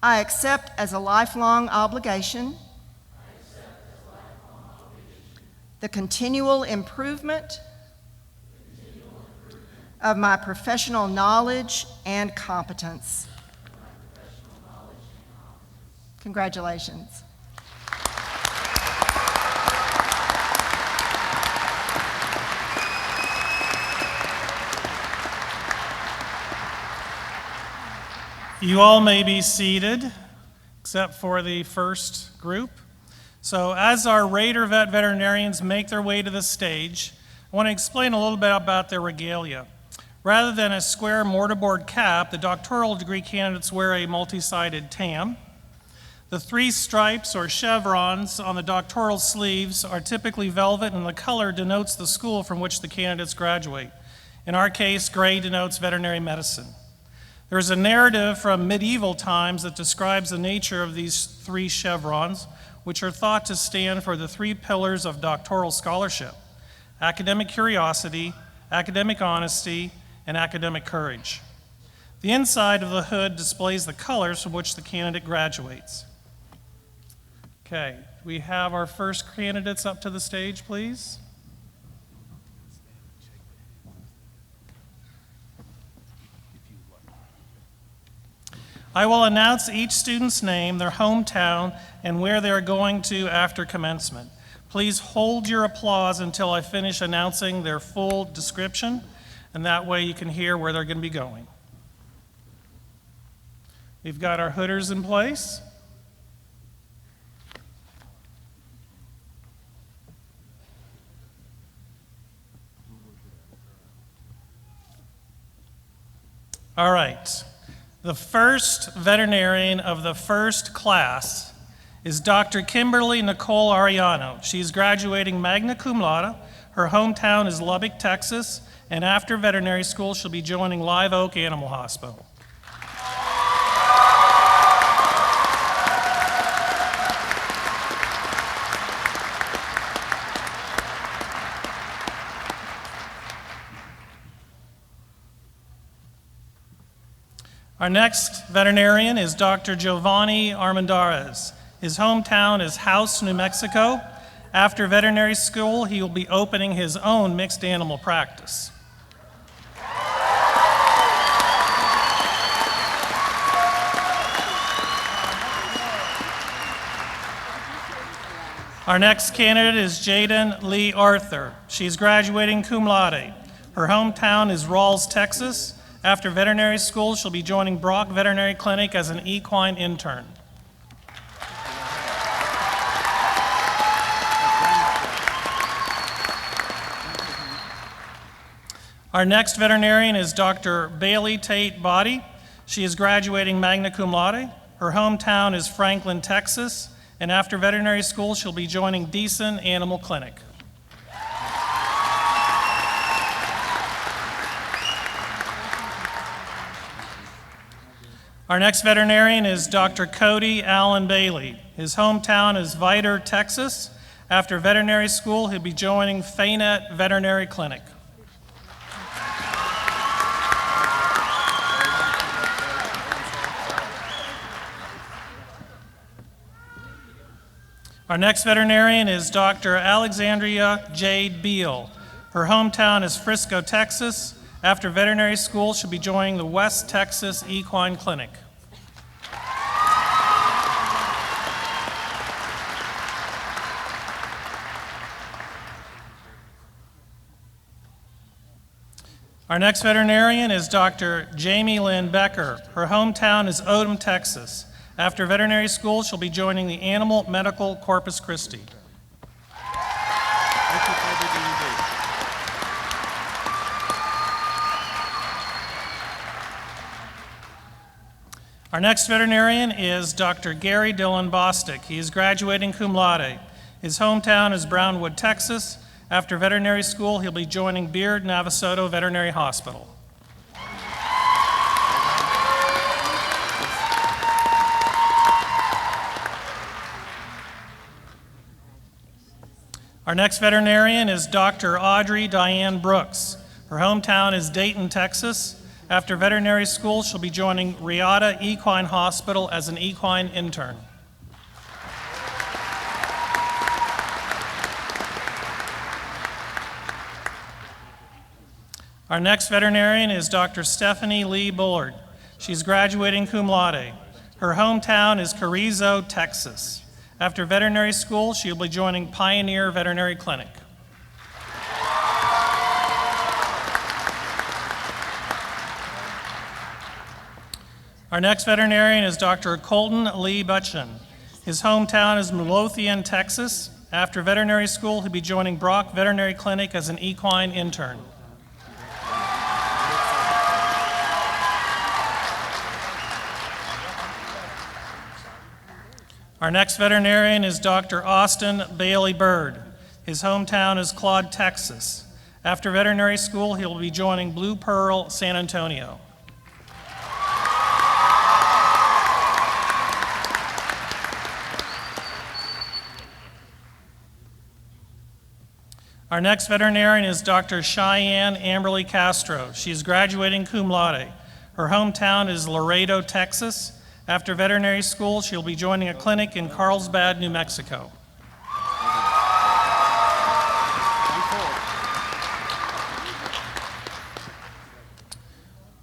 I accept as a lifelong obligation the continual improvement of my professional knowledge and competence. Congratulations. You all may be seated, except for the first group. So as our Raider Vet veterinarians make their way to the stage, I want to explain a little bit about their regalia. Rather than a square mortarboard cap, the doctoral degree candidates wear a multi-sided tam. The 3 stripes or chevrons on the doctoral sleeves are typically velvet, and the color denotes the school from which the candidates graduate. In our case, gray denotes veterinary medicine. There is a narrative from medieval times that describes the nature of these 3 chevrons, which are thought to stand for the 3 pillars of doctoral scholarship: academic curiosity, academic honesty, and academic courage. The inside of the hood displays the colors from which the candidate graduates. Okay, we have our first candidates up to the stage, please. I will announce each student's name, their hometown, and where they are going to after commencement. Please hold your applause until I finish announcing their full description, and that way you can hear where they're going to be going. We've got our hooders in place. All right. The first veterinarian of the first class is Dr. Kimberly Nicole Ariano. She's graduating magna cum laude. Her hometown is Lubbock, Texas, and after veterinary school, she'll be joining Live Oak Animal Hospital. Our next veterinarian is Dr. Giovanni Armendariz. His hometown is House, New Mexico. After veterinary school, he will be opening his own mixed animal practice. Our next candidate is Jaden Lee Arthur. She's graduating cum laude. Her hometown is Rawls, Texas. After veterinary school, she'll be joining Brock Veterinary Clinic as an equine intern. Our next veterinarian is Dr. Bailey Tate Body. She is graduating magna cum laude. Her hometown is Franklin, Texas, and after veterinary school, she'll be joining Deason Animal Clinic. Our next veterinarian is Dr. Cody Allen Bailey. His hometown is Vidor, Texas. After veterinary school, he'll be joining Fayette Veterinary Clinic. Our next veterinarian is Dr. Alexandria Jade Beal. Her hometown is Frisco, Texas. After veterinary school, she'll be joining the West Texas Equine Clinic. Our next veterinarian is Dr. Jamie Lynn Becker. Her hometown is Odom, Texas. After veterinary school, she'll be joining the Animal Medical Corpus Christi. Our next veterinarian is Dr. Gary Dillon Bostic. He is graduating cum laude. His hometown is Brownwood, Texas. After veterinary school, he'll be joining Byrd Navasota Veterinary Hospital. Our next veterinarian is Dr. Audrey Diane Brooks. Her hometown is Dayton, Texas. After veterinary school, she'll be joining Riata Equine Hospital as an equine intern. Our next veterinarian is Dr. Stephanie Lee Bullard. She's graduating cum laude. Her hometown is Carrizo, Texas. After veterinary school, she'll be joining Pioneer Veterinary Clinic. Our next veterinarian is Dr. Colton Lee Butchin. His hometown is Midlothian, Texas. After veterinary school, he'll be joining Brock Veterinary Clinic as an equine intern. Our next veterinarian is Dr. Austin Bailey Byrd. His hometown is Claude, Texas. After veterinary school, he will be joining Blue Pearl San Antonio. Our next veterinarian is Dr. Cheyenne Amberly Castro. She is graduating cum laude. Her hometown is Laredo, Texas. After veterinary school, she'll be joining a clinic in Carlsbad, New Mexico.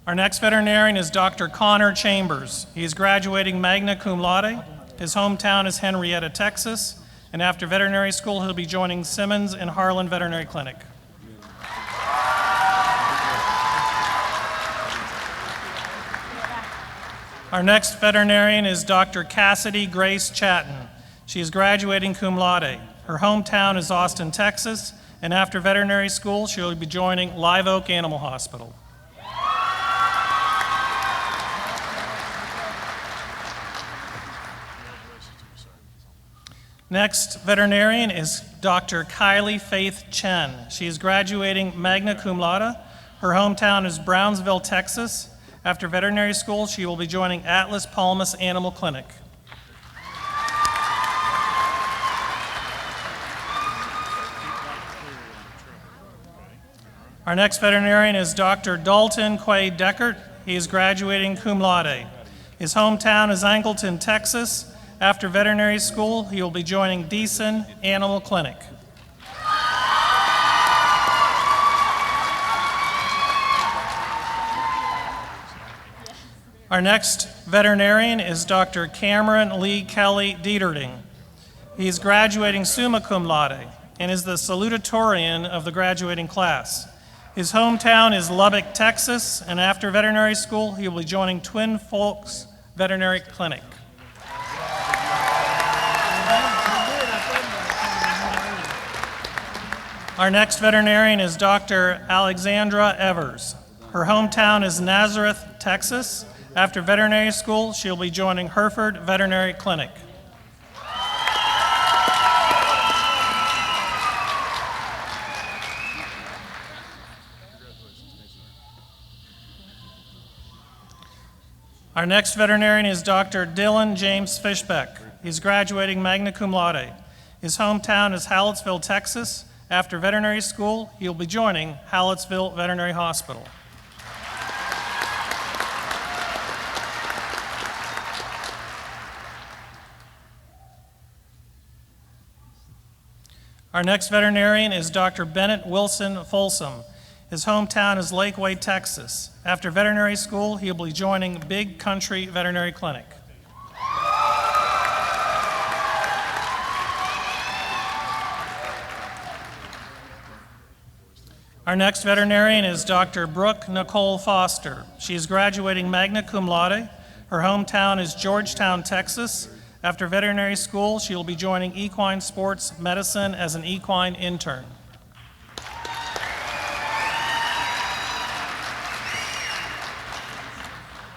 Our next veterinarian is Dr. Connor Chambers. He is graduating magna cum laude. His hometown is Henrietta, Texas. And after veterinary school, he'll be joining Simmons in Harlan Veterinary Clinic. Our next veterinarian is Dr. Cassidy Grace Chatton. She is graduating cum laude. Her hometown is Austin, Texas, and after veterinary school, she'll be joining Live Oak Animal Hospital. Next veterinarian is Dr. Kylie Faith Chen. She is graduating magna cum laude. Her hometown is Brownsville, Texas. After veterinary school, she will be joining Atlas Palmas Animal Clinic. Our next veterinarian is Dr. Dalton Quay Deckert. He is graduating cum laude. His hometown is Angleton, Texas. After veterinary school, he will be joining Deason Animal Clinic. Our next veterinarian is Dr. Cameron Lee Kelly Dieterding. He is graduating summa cum laude and is the salutatorian of the graduating class. His hometown is Lubbock, Texas, and after veterinary school, he will be joining Twin Forks Veterinary Clinic. Our next veterinarian is Dr. Alexandra Evers. Her hometown is Nazareth, Texas. After veterinary school, she'll be joining Hereford Veterinary Clinic. Our next veterinarian is Dr. Dylan James Fishbeck. He's graduating magna cum laude. His hometown is Hallettsville, Texas. After veterinary school, he'll be joining Hallettsville Veterinary Hospital. Our next veterinarian is Dr. Bennett Wilson Folsom. His hometown is Lakeway, Texas. After veterinary school, he'll be joining Big Country Veterinary Clinic. Our next veterinarian is Dr. Brooke Nicole Foster. She is graduating magna cum laude. Her hometown is Georgetown, Texas. After veterinary school, she will be joining Equine Sports Medicine as an equine intern.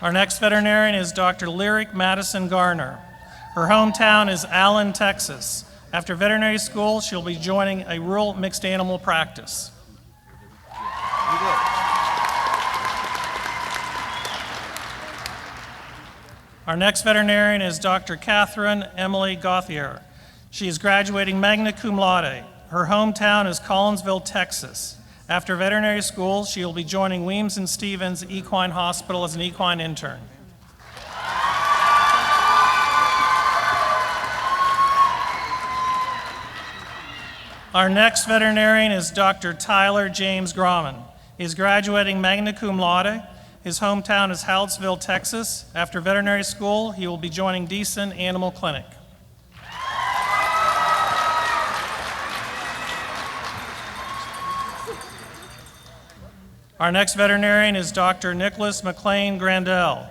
Our next veterinarian is Dr. Lyric Madison Garner. Her hometown is Allen, Texas. After veterinary school, she'll be joining a rural mixed animal practice. Our next veterinarian is Dr. Catherine Emily Gauthier. She is graduating magna cum laude. Her hometown is Collinsville, Texas. After veterinary school, she will be joining Weems and Stevens Equine Hospital as an equine intern. Our next veterinarian is Dr. Tyler James Grauman. He is graduating magna cum laude. His hometown is Hallettsville, Texas. After veterinary school, he will be joining Deason Animal Clinic. Our next veterinarian is Dr. Nicholas McLean Grandel.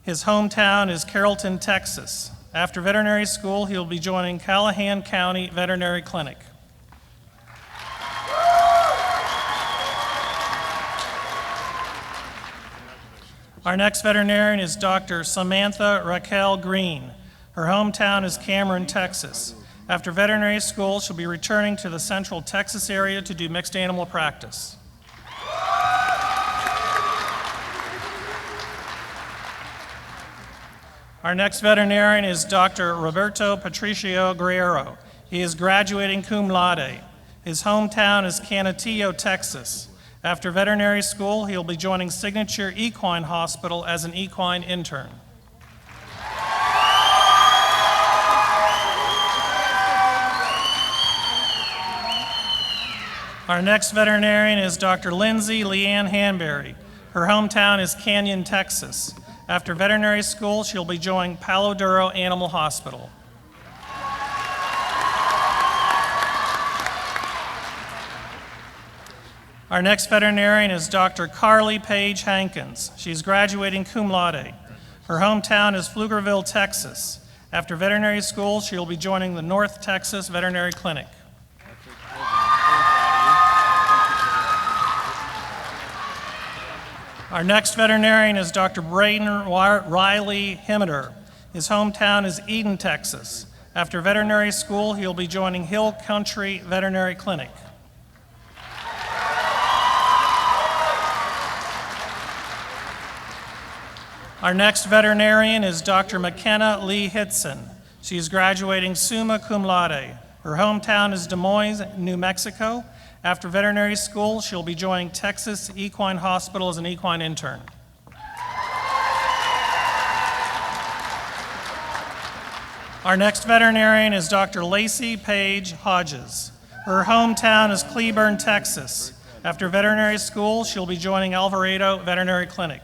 His hometown is Carrollton, Texas. After veterinary school, he will be joining Callahan County Veterinary Clinic. Our next veterinarian is Dr. Samantha Raquel Green. Her hometown is Cameron, Texas. After veterinary school, she'll be returning to the Central Texas area to do mixed animal practice. Our next veterinarian is Dr. Roberto Patricio Guerrero. He is graduating cum laude. His hometown is Canutillo, Texas. After veterinary school, he'll be joining Signature Equine Hospital as an equine intern. Our next veterinarian is Dr. Lindsay Leanne Hanberry. Her hometown is Canyon, Texas. After veterinary school, she'll be joining Palo Duro Animal Hospital. Our next veterinarian is Dr. Carly Page Hankins. She's graduating cum laude. Her hometown is Pflugerville, Texas. After veterinary school, she'll be joining the North Texas Veterinary Clinic. Our next veterinarian is Dr. Braden Riley Himmeter. His hometown is Eden, Texas. After veterinary school, he'll be joining Hill Country Veterinary Clinic. Our next veterinarian is Dr. McKenna Lee Hitson. She is graduating summa cum laude. Her hometown is Des Moines, New Mexico. After veterinary school, she'll be joining Texas Equine Hospital as an equine intern. Our next veterinarian is Dr. Lacey Page Hodges. Her hometown is Cleburne, Texas. After veterinary school, she'll be joining Alvarado Veterinary Clinic.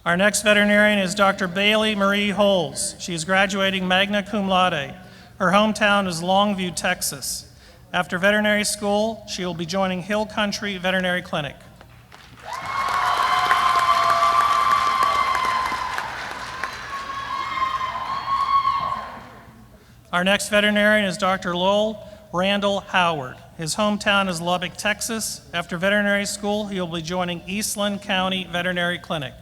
Our next veterinarian is Dr. Bailey Marie Holes. She is graduating magna cum laude. Her hometown is Longview, Texas. After veterinary school, she will be joining Hill Country Veterinary Clinic. Our next veterinarian is Dr. Lowell Randall Howard. His hometown is Lubbock, Texas. After veterinary school, he will be joining Eastland County Veterinary Clinic.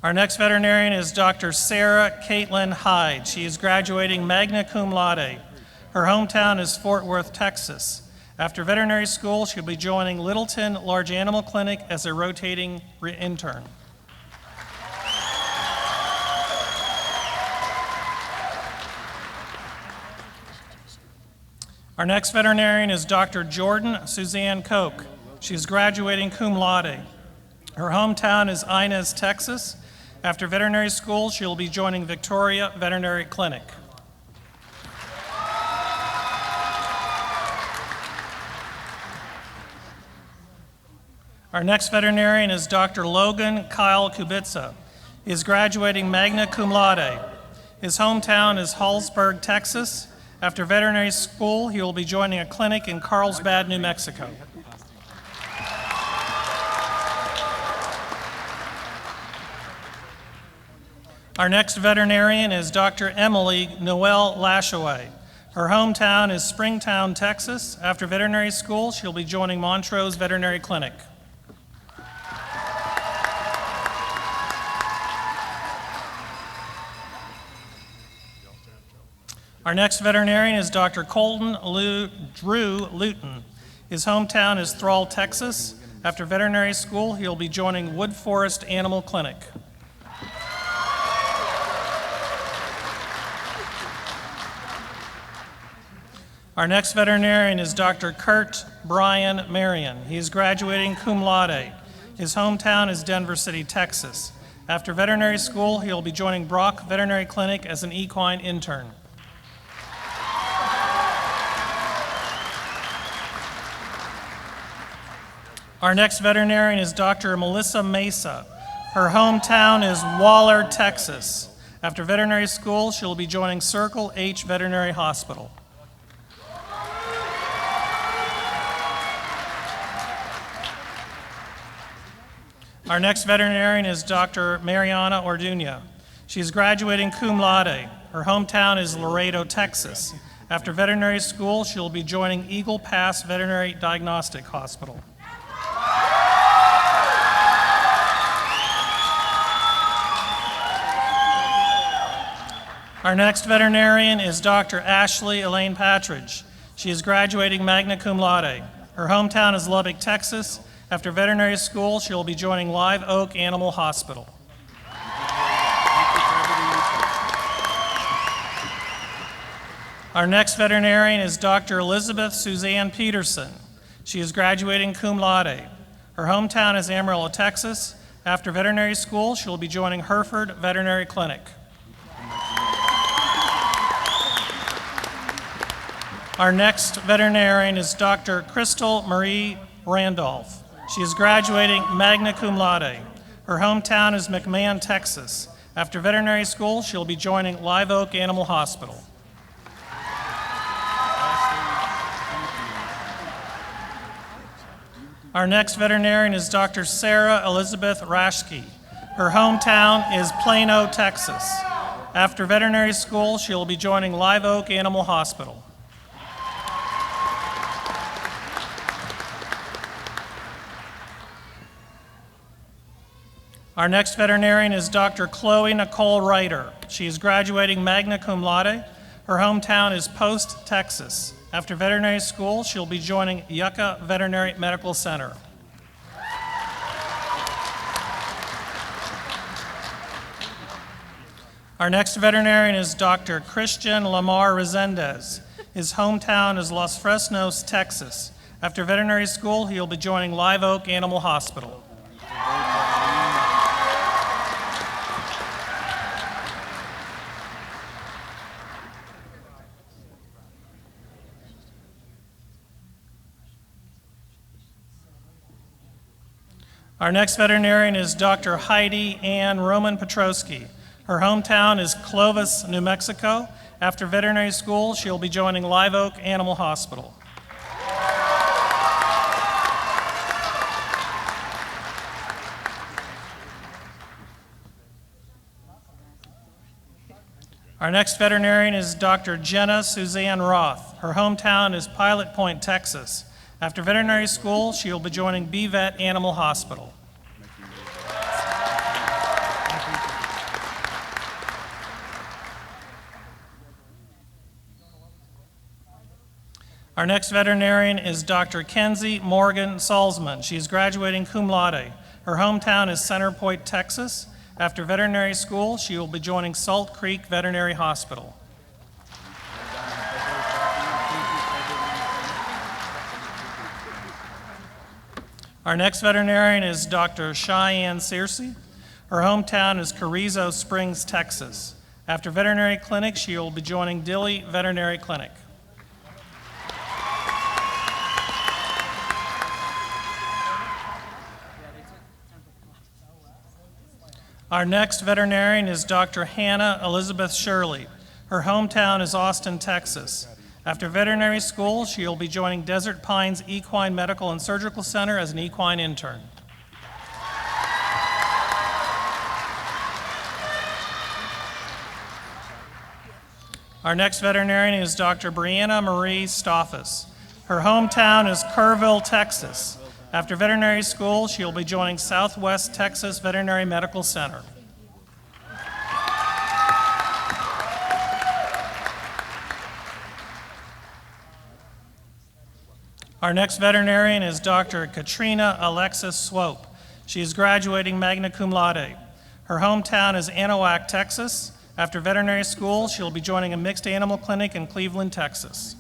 Our next veterinarian is Dr. Sarah Caitlin Hyde. She is graduating magna cum laude. Her hometown is Fort Worth, Texas. After veterinary school, she'll be joining Littleton Large Animal Clinic as a rotating intern. Our next veterinarian is Dr. Jordan Suzanne Koch. She is graduating cum laude. Her hometown is Inez, Texas. After veterinary school, she will be joining Victoria Veterinary Clinic. Our next veterinarian is Dr. Logan Kyle Kubitsa. He is graduating magna cum laude. His hometown is Hallsburg, Texas. After veterinary school, he will be joining a clinic in Carlsbad, New Mexico. Our next veterinarian is Dr. Emily Noel Lashaway. Her hometown is Springtown, Texas. After veterinary school, she'll be joining Montrose Veterinary Clinic. Our next veterinarian is Dr. Colton Drew Luton. His hometown is Thrall, Texas. After veterinary school, he'll be joining Wood Forest Animal Clinic. Our next veterinarian is Dr. Kurt Brian Marion. He is graduating cum laude. His hometown is Denver City, Texas. After veterinary school, he'll be joining Brock Veterinary Clinic as an equine intern. Our next veterinarian is Dr. Melissa Mesa. Her hometown is Waller, Texas. After veterinary school, she will be joining Circle H Veterinary Hospital. Our next veterinarian is Dr. Mariana Orduña. She is graduating cum laude. Her hometown is Laredo, Texas. After veterinary school, she will be joining Eagle Pass Veterinary Diagnostic Hospital. Our next veterinarian is Dr. Ashley Elaine Patridge. She is graduating magna cum laude. Her hometown is Lubbock, Texas. After veterinary school, she will be joining Live Oak Animal Hospital. Our next veterinarian is Dr. Elizabeth Suzanne Peterson. She is graduating cum laude. Her hometown is Amarillo, Texas. After veterinary school, she will be joining Hereford Veterinary Clinic. Our next veterinarian is Dr. Crystal Marie Randolph. She is graduating magna cum laude. Her hometown is McMahon, Texas. After veterinary school, she will be joining Live Oak Animal Hospital. Our next veterinarian is Dr. Sarah Elizabeth Rashke. Her hometown is Plano, Texas. After veterinary school, she will be joining Live Oak Animal Hospital. Our next veterinarian is Dr. Chloe Nicole Ryder. She is graduating magna cum laude. Her hometown is Post, Texas. After veterinary school, she will be joining Yucca Veterinary Medical Center. Our next veterinarian is Dr. Christian Lamar Resendez. His hometown is Los Fresnos, Texas. After veterinary school, he will be joining Live Oak Animal Hospital. Our next veterinarian is Dr. Heidi Ann Roman Petrosky. Her hometown is Clovis, New Mexico. After veterinary school, she will be joining Live Oak Animal Hospital. Our next veterinarian is Dr. Jenna Suzanne Roth. Her hometown is Pilot Point, Texas. After veterinary school, she will be joining BVet Animal Hospital. Our next veterinarian is Dr. Kenzie Morgan Salzman. She is graduating cum laude. Her hometown is Center Point, Texas. After veterinary school, she will be joining Salt Creek Veterinary Hospital. Our next veterinarian is Dr. Cheyenne Searcy. Her hometown is Carrizo Springs, Texas. After veterinary clinic, she will be joining Dilley Veterinary Clinic. Our next veterinarian is Dr. Hannah Elizabeth Shirley. Her hometown is Austin, Texas. After veterinary school, she will be joining Desert Pines Equine Medical and Surgical Center as an equine intern. Our next veterinarian is Dr. Brianna Marie Stoffus. Her hometown is Kerrville, Texas. After veterinary school, she will be joining Southwest Texas Veterinary Medical Center. Our next veterinarian is Dr. Katrina Alexis Swope. She is graduating magna cum laude. Her hometown is Anahuac, Texas. After veterinary school, she will be joining a mixed animal clinic in Cleveland, Texas.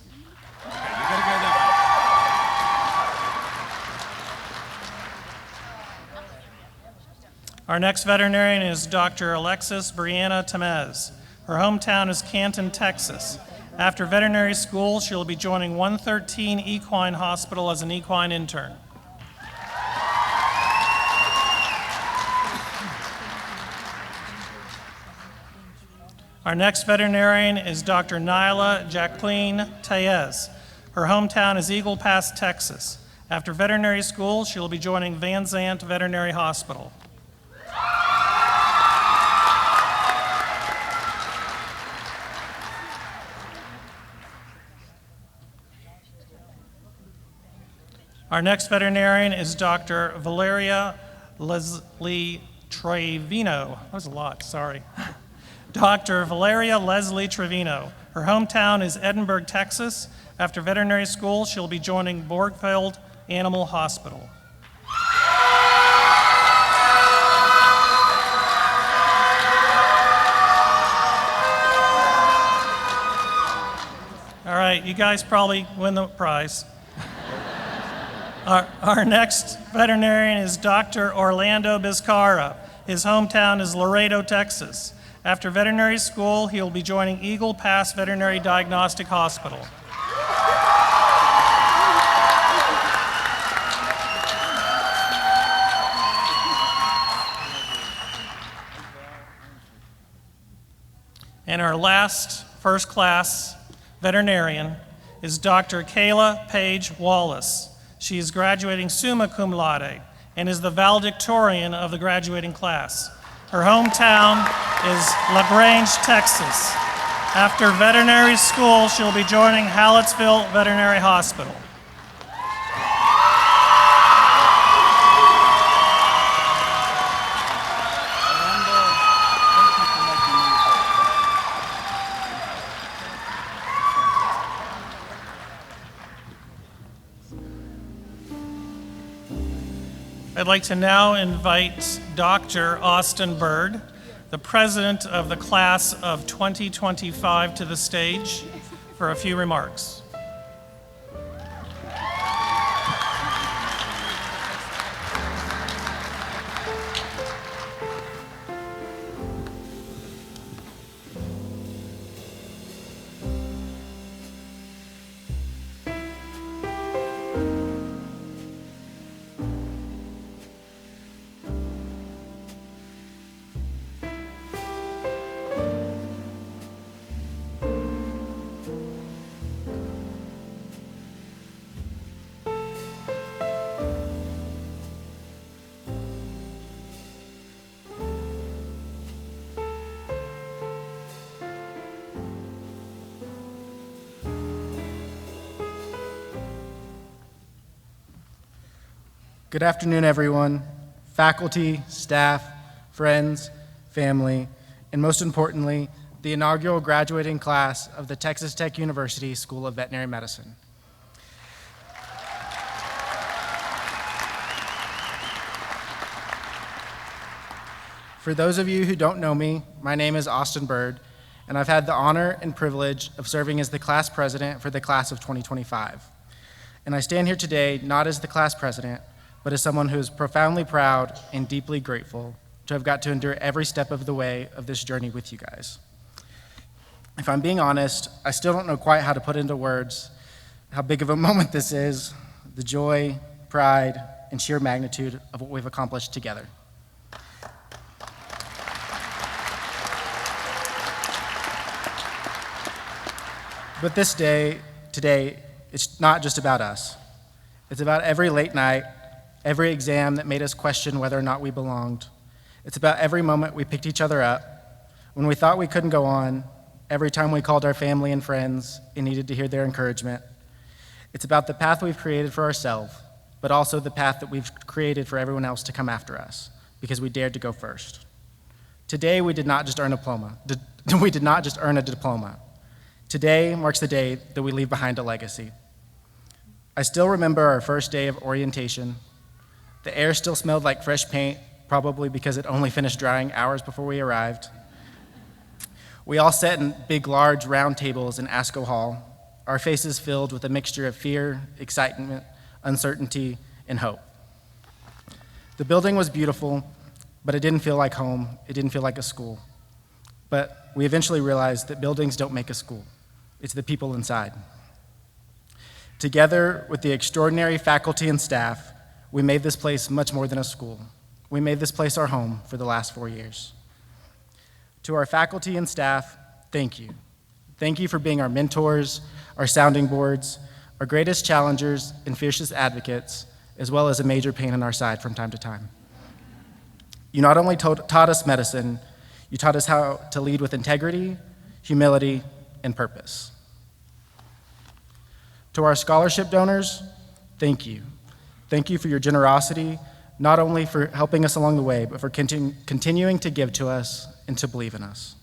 Our next veterinarian is Dr. Alexis Brianna Temez. Her hometown is Canton, Texas. After veterinary school, she will be joining 113 Equine Hospital as an equine intern. Our next veterinarian is Dr. Nyla Jacqueline Tellez. Her hometown is Eagle Pass, Texas. After veterinary school, she will be joining Van Zant Veterinary Hospital. Our next veterinarian is Dr. Valeria Leslie Trevino. That was a lot, sorry. Dr. Valeria Leslie Trevino. Her hometown is Edinburgh, Texas. After veterinary school, she'll be joining Borgfeld Animal Hospital. All right, you guys probably win the prize. Our next veterinarian is Dr. Orlando Bizcarra. His hometown is Laredo, Texas. After veterinary school, he will be joining Eagle Pass Veterinary Diagnostic Hospital. And our last first-class veterinarian is Dr. Kayla Page Wallace. She is graduating summa cum laude and is the valedictorian of the graduating class. Her hometown is LaGrange, Texas. After veterinary school, she'll be joining Hallettsville Veterinary Hospital. I'd like to now invite Dr. Austin Byrd, the president of the class of 2025, to the stage for a few remarks. Good afternoon, everyone, faculty, staff, friends, family, and most importantly, the inaugural graduating class of the Texas Tech University School of Veterinary Medicine. For those of you who don't know me, my name is Austin Byrd, and I've had the honor and privilege of serving as the class president for the class of 2025. And I stand here today not as the class president, but as someone who is profoundly proud and deeply grateful to have got to endure every step of the way of this journey with you guys. If I'm being honest, I still don't know quite how to put into words how big of a moment this is, the joy, pride, and sheer magnitude of what we've accomplished together. But today, it's not just about us. It's about every late night, every exam that made us question whether or not we belonged. It's about every moment we picked each other up, when we thought we couldn't go on, every time we called our family and friends and needed to hear their encouragement. It's about the path we've created for ourselves, but also the path that we've created for everyone else to come after us, because we dared to go first. Today, we did not just earn a diploma. Today marks the day that we leave behind a legacy. I still remember our first day of orientation. The air still smelled like fresh paint, probably because it only finished drying hours before we arrived. We all sat in big, large, round tables in ASCO Hall, our faces filled with a mixture of fear, excitement, uncertainty, and hope. The building was beautiful, but it didn't feel like home. It didn't feel like a school. But we eventually realized that buildings don't make a school. It's the people inside. Together with the extraordinary faculty and staff, we made this place much more than a school. We made this place our home for the last 4 years. To our faculty and staff, thank you. Thank you for being our mentors, our sounding boards, our greatest challengers and fiercest advocates, as well as a major pain in our side from time to time. You not only taught us medicine, you taught us how to lead with integrity, humility, and purpose. To our scholarship donors, thank you. Thank you for your generosity, not only for helping us along the way, but for continuing to give to us and to believe in us.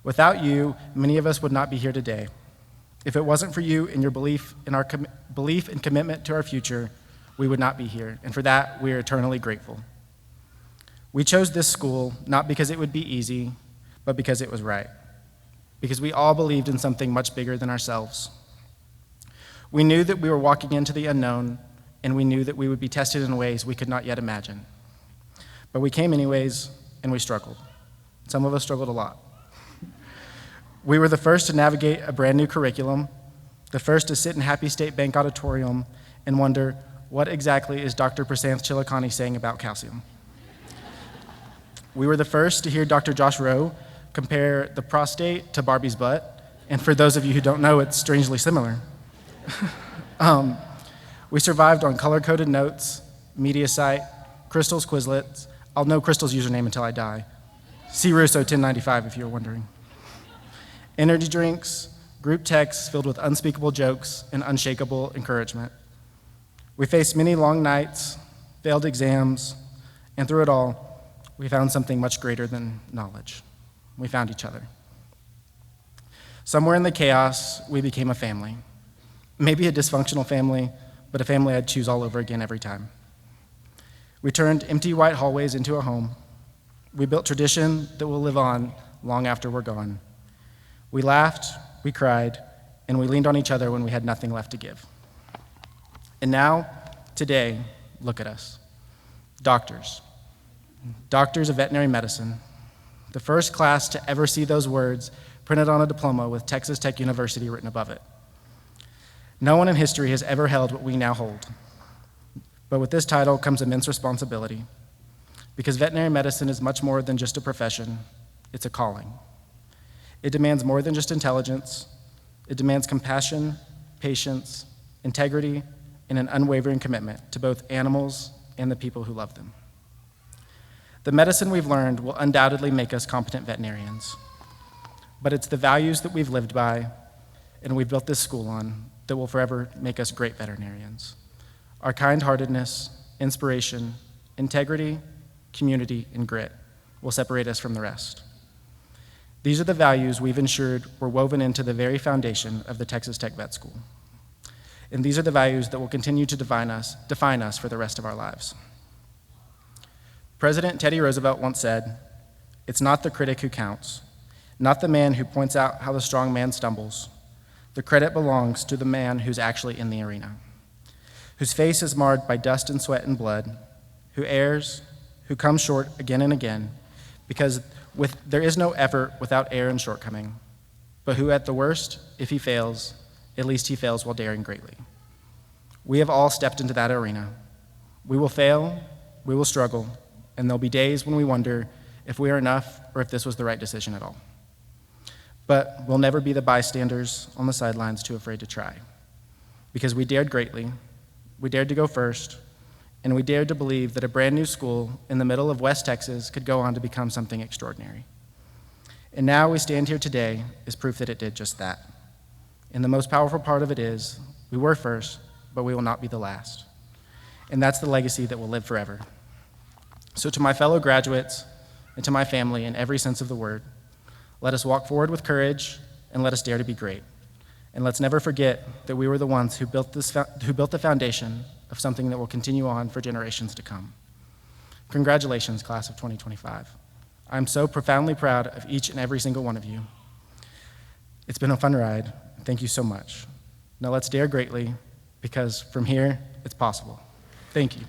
Without you, many of us would not be here today. If it wasn't for you and your belief in our belief and commitment to our future, we would not be here, and for that, we are eternally grateful. We chose this school not because it would be easy, but because it was right, because we all believed in something much bigger than ourselves. We knew that we were walking into the unknown, and we knew that we would be tested in ways we could not yet imagine. But we came anyways, and we struggled. Some of us struggled a lot. We were the first to navigate a brand new curriculum, the first to sit in Happy State Bank Auditorium and wonder, what exactly is Dr. Prasanth Chilakani saying about calcium? We were the first to hear Dr. Josh Rowe compare the prostate to Barbie's butt, and for those of you who don't know, it's strangely similar. We survived on color-coded notes, Mediasite, Crystal's Quizlets. I'll know Crystal's username until I die. See Russo 1095 if you're wondering. Energy drinks, group texts filled with unspeakable jokes and unshakable encouragement. We faced many long nights, failed exams, and through it all, we found something much greater than knowledge. We found each other. Somewhere in the chaos, we became a family. Maybe a dysfunctional family, but a family I'd choose all over again every time. We turned empty white hallways into a home. We built tradition that will live on long after we're gone. We laughed, we cried, and we leaned on each other when we had nothing left to give. And now, today, look at us. Doctors of veterinary medicine, the first class to ever see those words printed on a diploma with Texas Tech University written above it. No one in history has ever held what we now hold. But with this title comes immense responsibility, because veterinary medicine is much more than just a profession, it's a calling. It demands more than just intelligence. It demands compassion, patience, integrity, and an unwavering commitment to both animals and the people who love them. The medicine we've learned will undoubtedly make us competent veterinarians, but it's the values that we've lived by and we've built this school on that will forever make us great veterinarians. Our kind-heartedness, inspiration, integrity, community, and grit will separate us from the rest. These are the values we've ensured were woven into the very foundation of the Texas Tech Vet School. And these are the values that will continue to define us for the rest of our lives. President Teddy Roosevelt once said, "It's not the critic who counts, not the man who points out how the strong man stumbles. The credit belongs to the man who's actually in the arena, whose face is marred by dust and sweat and blood, who errs, who comes short again and again, because there is no effort without error and shortcoming, but who at the worst, if he fails, at least he fails while daring greatly." We have all stepped into that arena. We will fail, we will struggle, and there'll be days when we wonder if we are enough or if this was the right decision at all. But we'll never be the bystanders on the sidelines too afraid to try, because we dared greatly, we dared to go first, and we dared to believe that a brand new school in the middle of West Texas could go on to become something extraordinary. And now we stand here today as proof that it did just that. And the most powerful part of it is, we were first, but we will not be the last. And that's the legacy that will live forever. So to my fellow graduates and to my family in every sense of the word, let us walk forward with courage and let us dare to be great. And let's never forget that we were the ones who built the foundation of something that will continue on for generations to come. Congratulations, class of 2025. I'm so profoundly proud of each and every single one of you. It's been a fun ride. Thank you so much. Now let's dare greatly, because from here, it's possible. Thank you.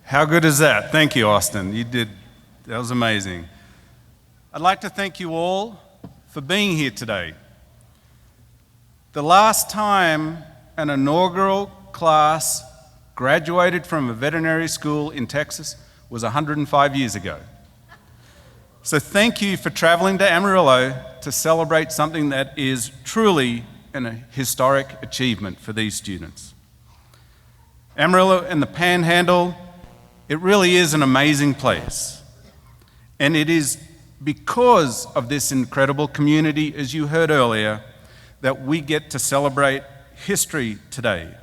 How good is that? Thank you, Austin. That was amazing. I'd like to thank you all for being here today. The last time an inaugural class graduated from a veterinary school in Texas was 105 years ago. So thank you for traveling to Amarillo to celebrate something that is truly a historic achievement for these students. Amarillo and the Panhandle, it really is an amazing place. And it is because of this incredible community, as you heard earlier, that we get to celebrate history today.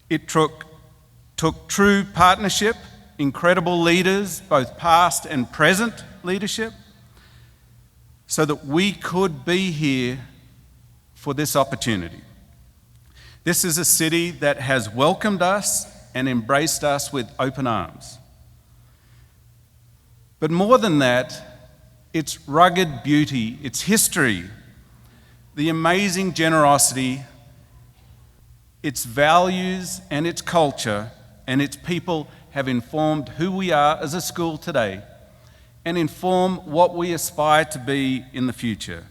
It took true partnership, incredible leaders, both past and present leadership, so that we could be here for this opportunity. This is a city that has welcomed us and embraced us with open arms. But more than that, its rugged beauty, its history, the amazing generosity, its values and its culture and its people have informed who we are as a school today and inform what we aspire to be in the future.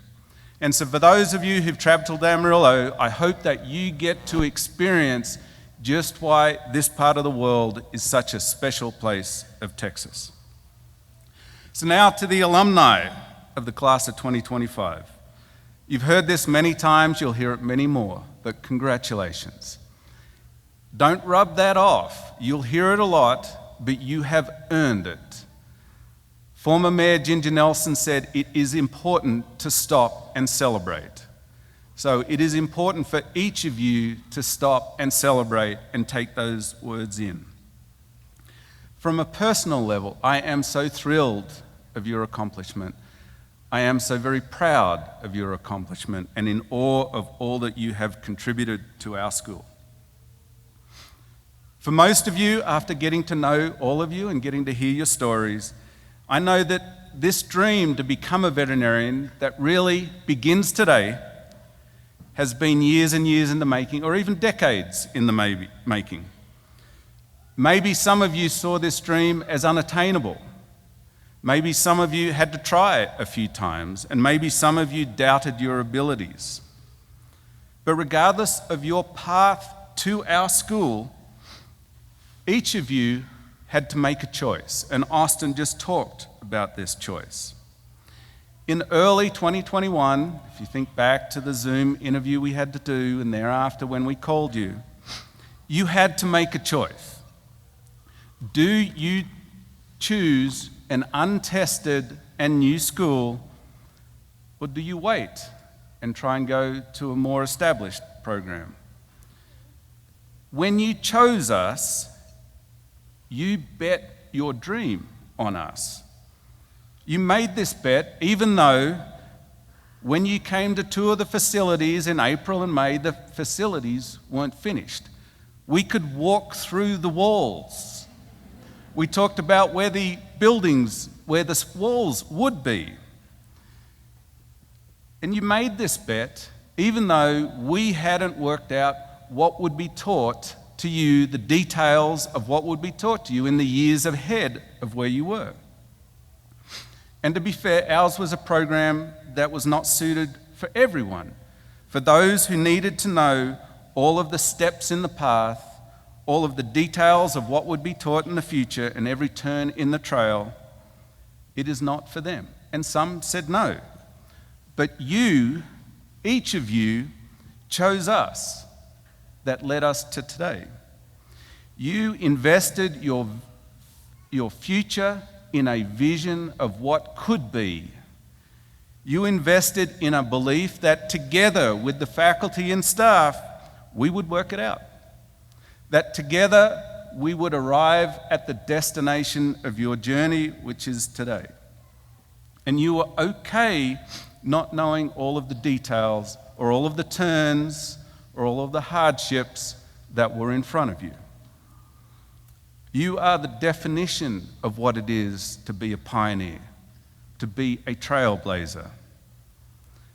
And so for those of you who've traveled to Amarillo, I hope that you get to experience just why this part of the world is such a special place of Texas. So now to the alumni of the class of 2025. You've heard this many times, you'll hear it many more, but congratulations. Don't rub that off. You'll hear it a lot, but you have earned it. Former Mayor Ginger Nelson said it is important to stop and celebrate. So it is important for each of you to stop and celebrate and take those words in. From a personal level, I am so thrilled of your accomplishment. I am so very proud of your accomplishment and in awe of all that you have contributed to our school. For most of you, after getting to know all of you and getting to hear your stories, I know that this dream to become a veterinarian that really begins today has been years and years in the making, or even decades in the making. Maybe some of you saw this dream as unattainable. Maybe some of you had to try it a few times, and maybe some of you doubted your abilities. But regardless of your path to our school, each of you had to make a choice, and Austin just talked about this choice. In early 2021, if you think back to the Zoom interview we had to do, and thereafter when we called you, you had to make a choice. Do you choose an untested and new school, or do you wait and try and go to a more established program? When you chose us, you bet your dream on us. You made this bet even though when you came to tour the facilities in April and May, the facilities weren't finished. We could walk through the walls. We talked about where the buildings, where the walls would be. And you made this bet even though we hadn't worked out what would be taught to you, the details of what would be taught to you in the years ahead of where you were. And to be fair, ours was a program that was not suited for everyone. For those who needed to know all of the steps in the path, all of the details of what would be taught in the future and every turn in the trail, it is not for them. And some said no. But you, each of you, chose us. That led us to today. You invested your future in a vision of what could be. You invested in a belief that together with the faculty and staff, we would work it out. That together we would arrive at the destination of your journey, which is today. And you were okay not knowing all of the details or all of the turns or all of the hardships that were in front of you. You are the definition of what it is to be a pioneer, to be a trailblazer.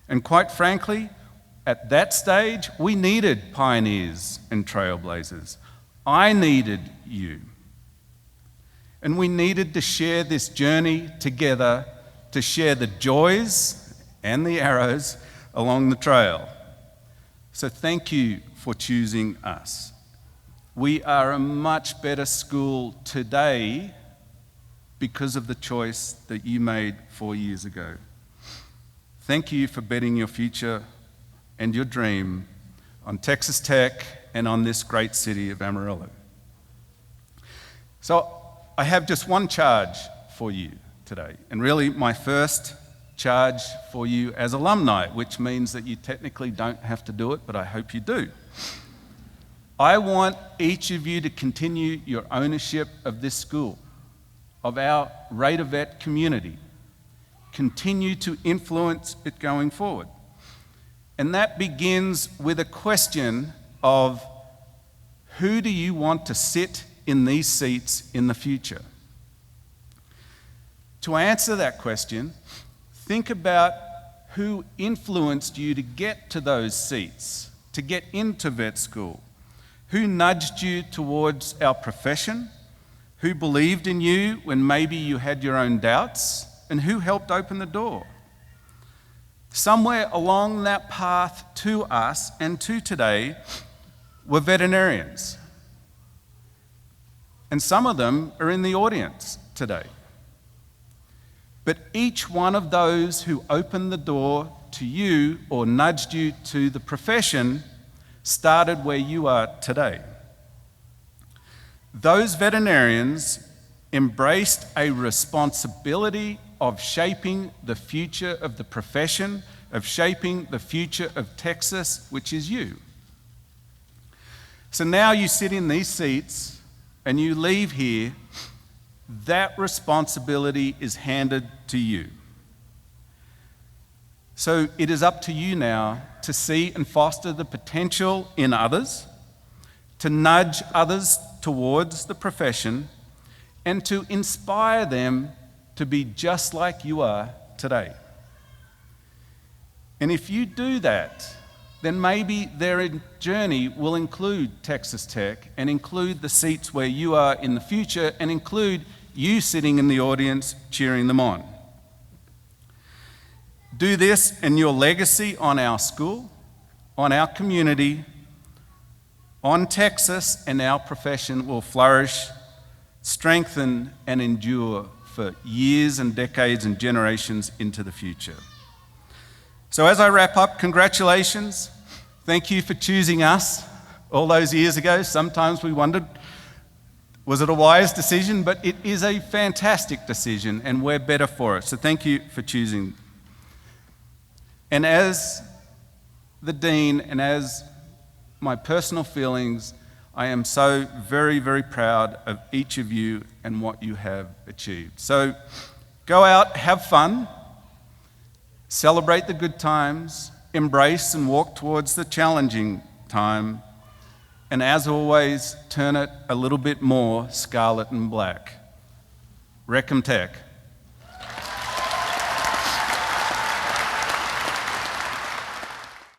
And quite frankly, at that stage, we needed pioneers and trailblazers. I needed you. And we needed to share this journey together, to share the joys and the arrows along the trail. So thank you for choosing us. We are a much better school today because of the choice that you made 4 years ago. Thank you for betting your future and your dream on Texas Tech and on this great city of Amarillo. So I have just one charge for you today, and really my first charge for you as alumni, which means that you technically don't have to do it, but I hope you do. I want each of you to continue your ownership of this school, of our Raider Vet community. Continue to influence it going forward. And that begins with a question of, who do you want to sit in these seats in the future? To answer that question, think about who influenced you to get to those seats, to get into vet school. Who nudged you towards our profession? Who believed in you when maybe you had your own doubts? And who helped open the door? Somewhere along that path to us and to today were veterinarians. And some of them are in the audience today. But each one of those who opened the door to you or nudged you to the profession started where you are today. Those veterinarians embraced a responsibility of shaping the future of the profession, of shaping the future of Texas, which is you. So now you sit in these seats and you leave here, that responsibility is handed to you. So it is up to you now to see and foster the potential in others, to nudge others towards the profession, and to inspire them to be just like you are today. And if you do that, then maybe their journey will include Texas Tech and include the seats where you are in the future and include you sitting in the audience cheering them on. Do this and your legacy on our school, on our community, on Texas and our profession will flourish, strengthen and endure for years and decades and generations into the future. So as I wrap up, congratulations. Thank you for choosing us all those years ago. Sometimes we wondered, was it a wise decision? But it is a fantastic decision and we're better for it. So thank you for choosing. And as the Dean and as my personal feelings, I am so very, very proud of each of you and what you have achieved. So go out, have fun, celebrate the good times, embrace and walk towards the challenging time, and as always, turn it a little bit more scarlet and black. Recom Tech.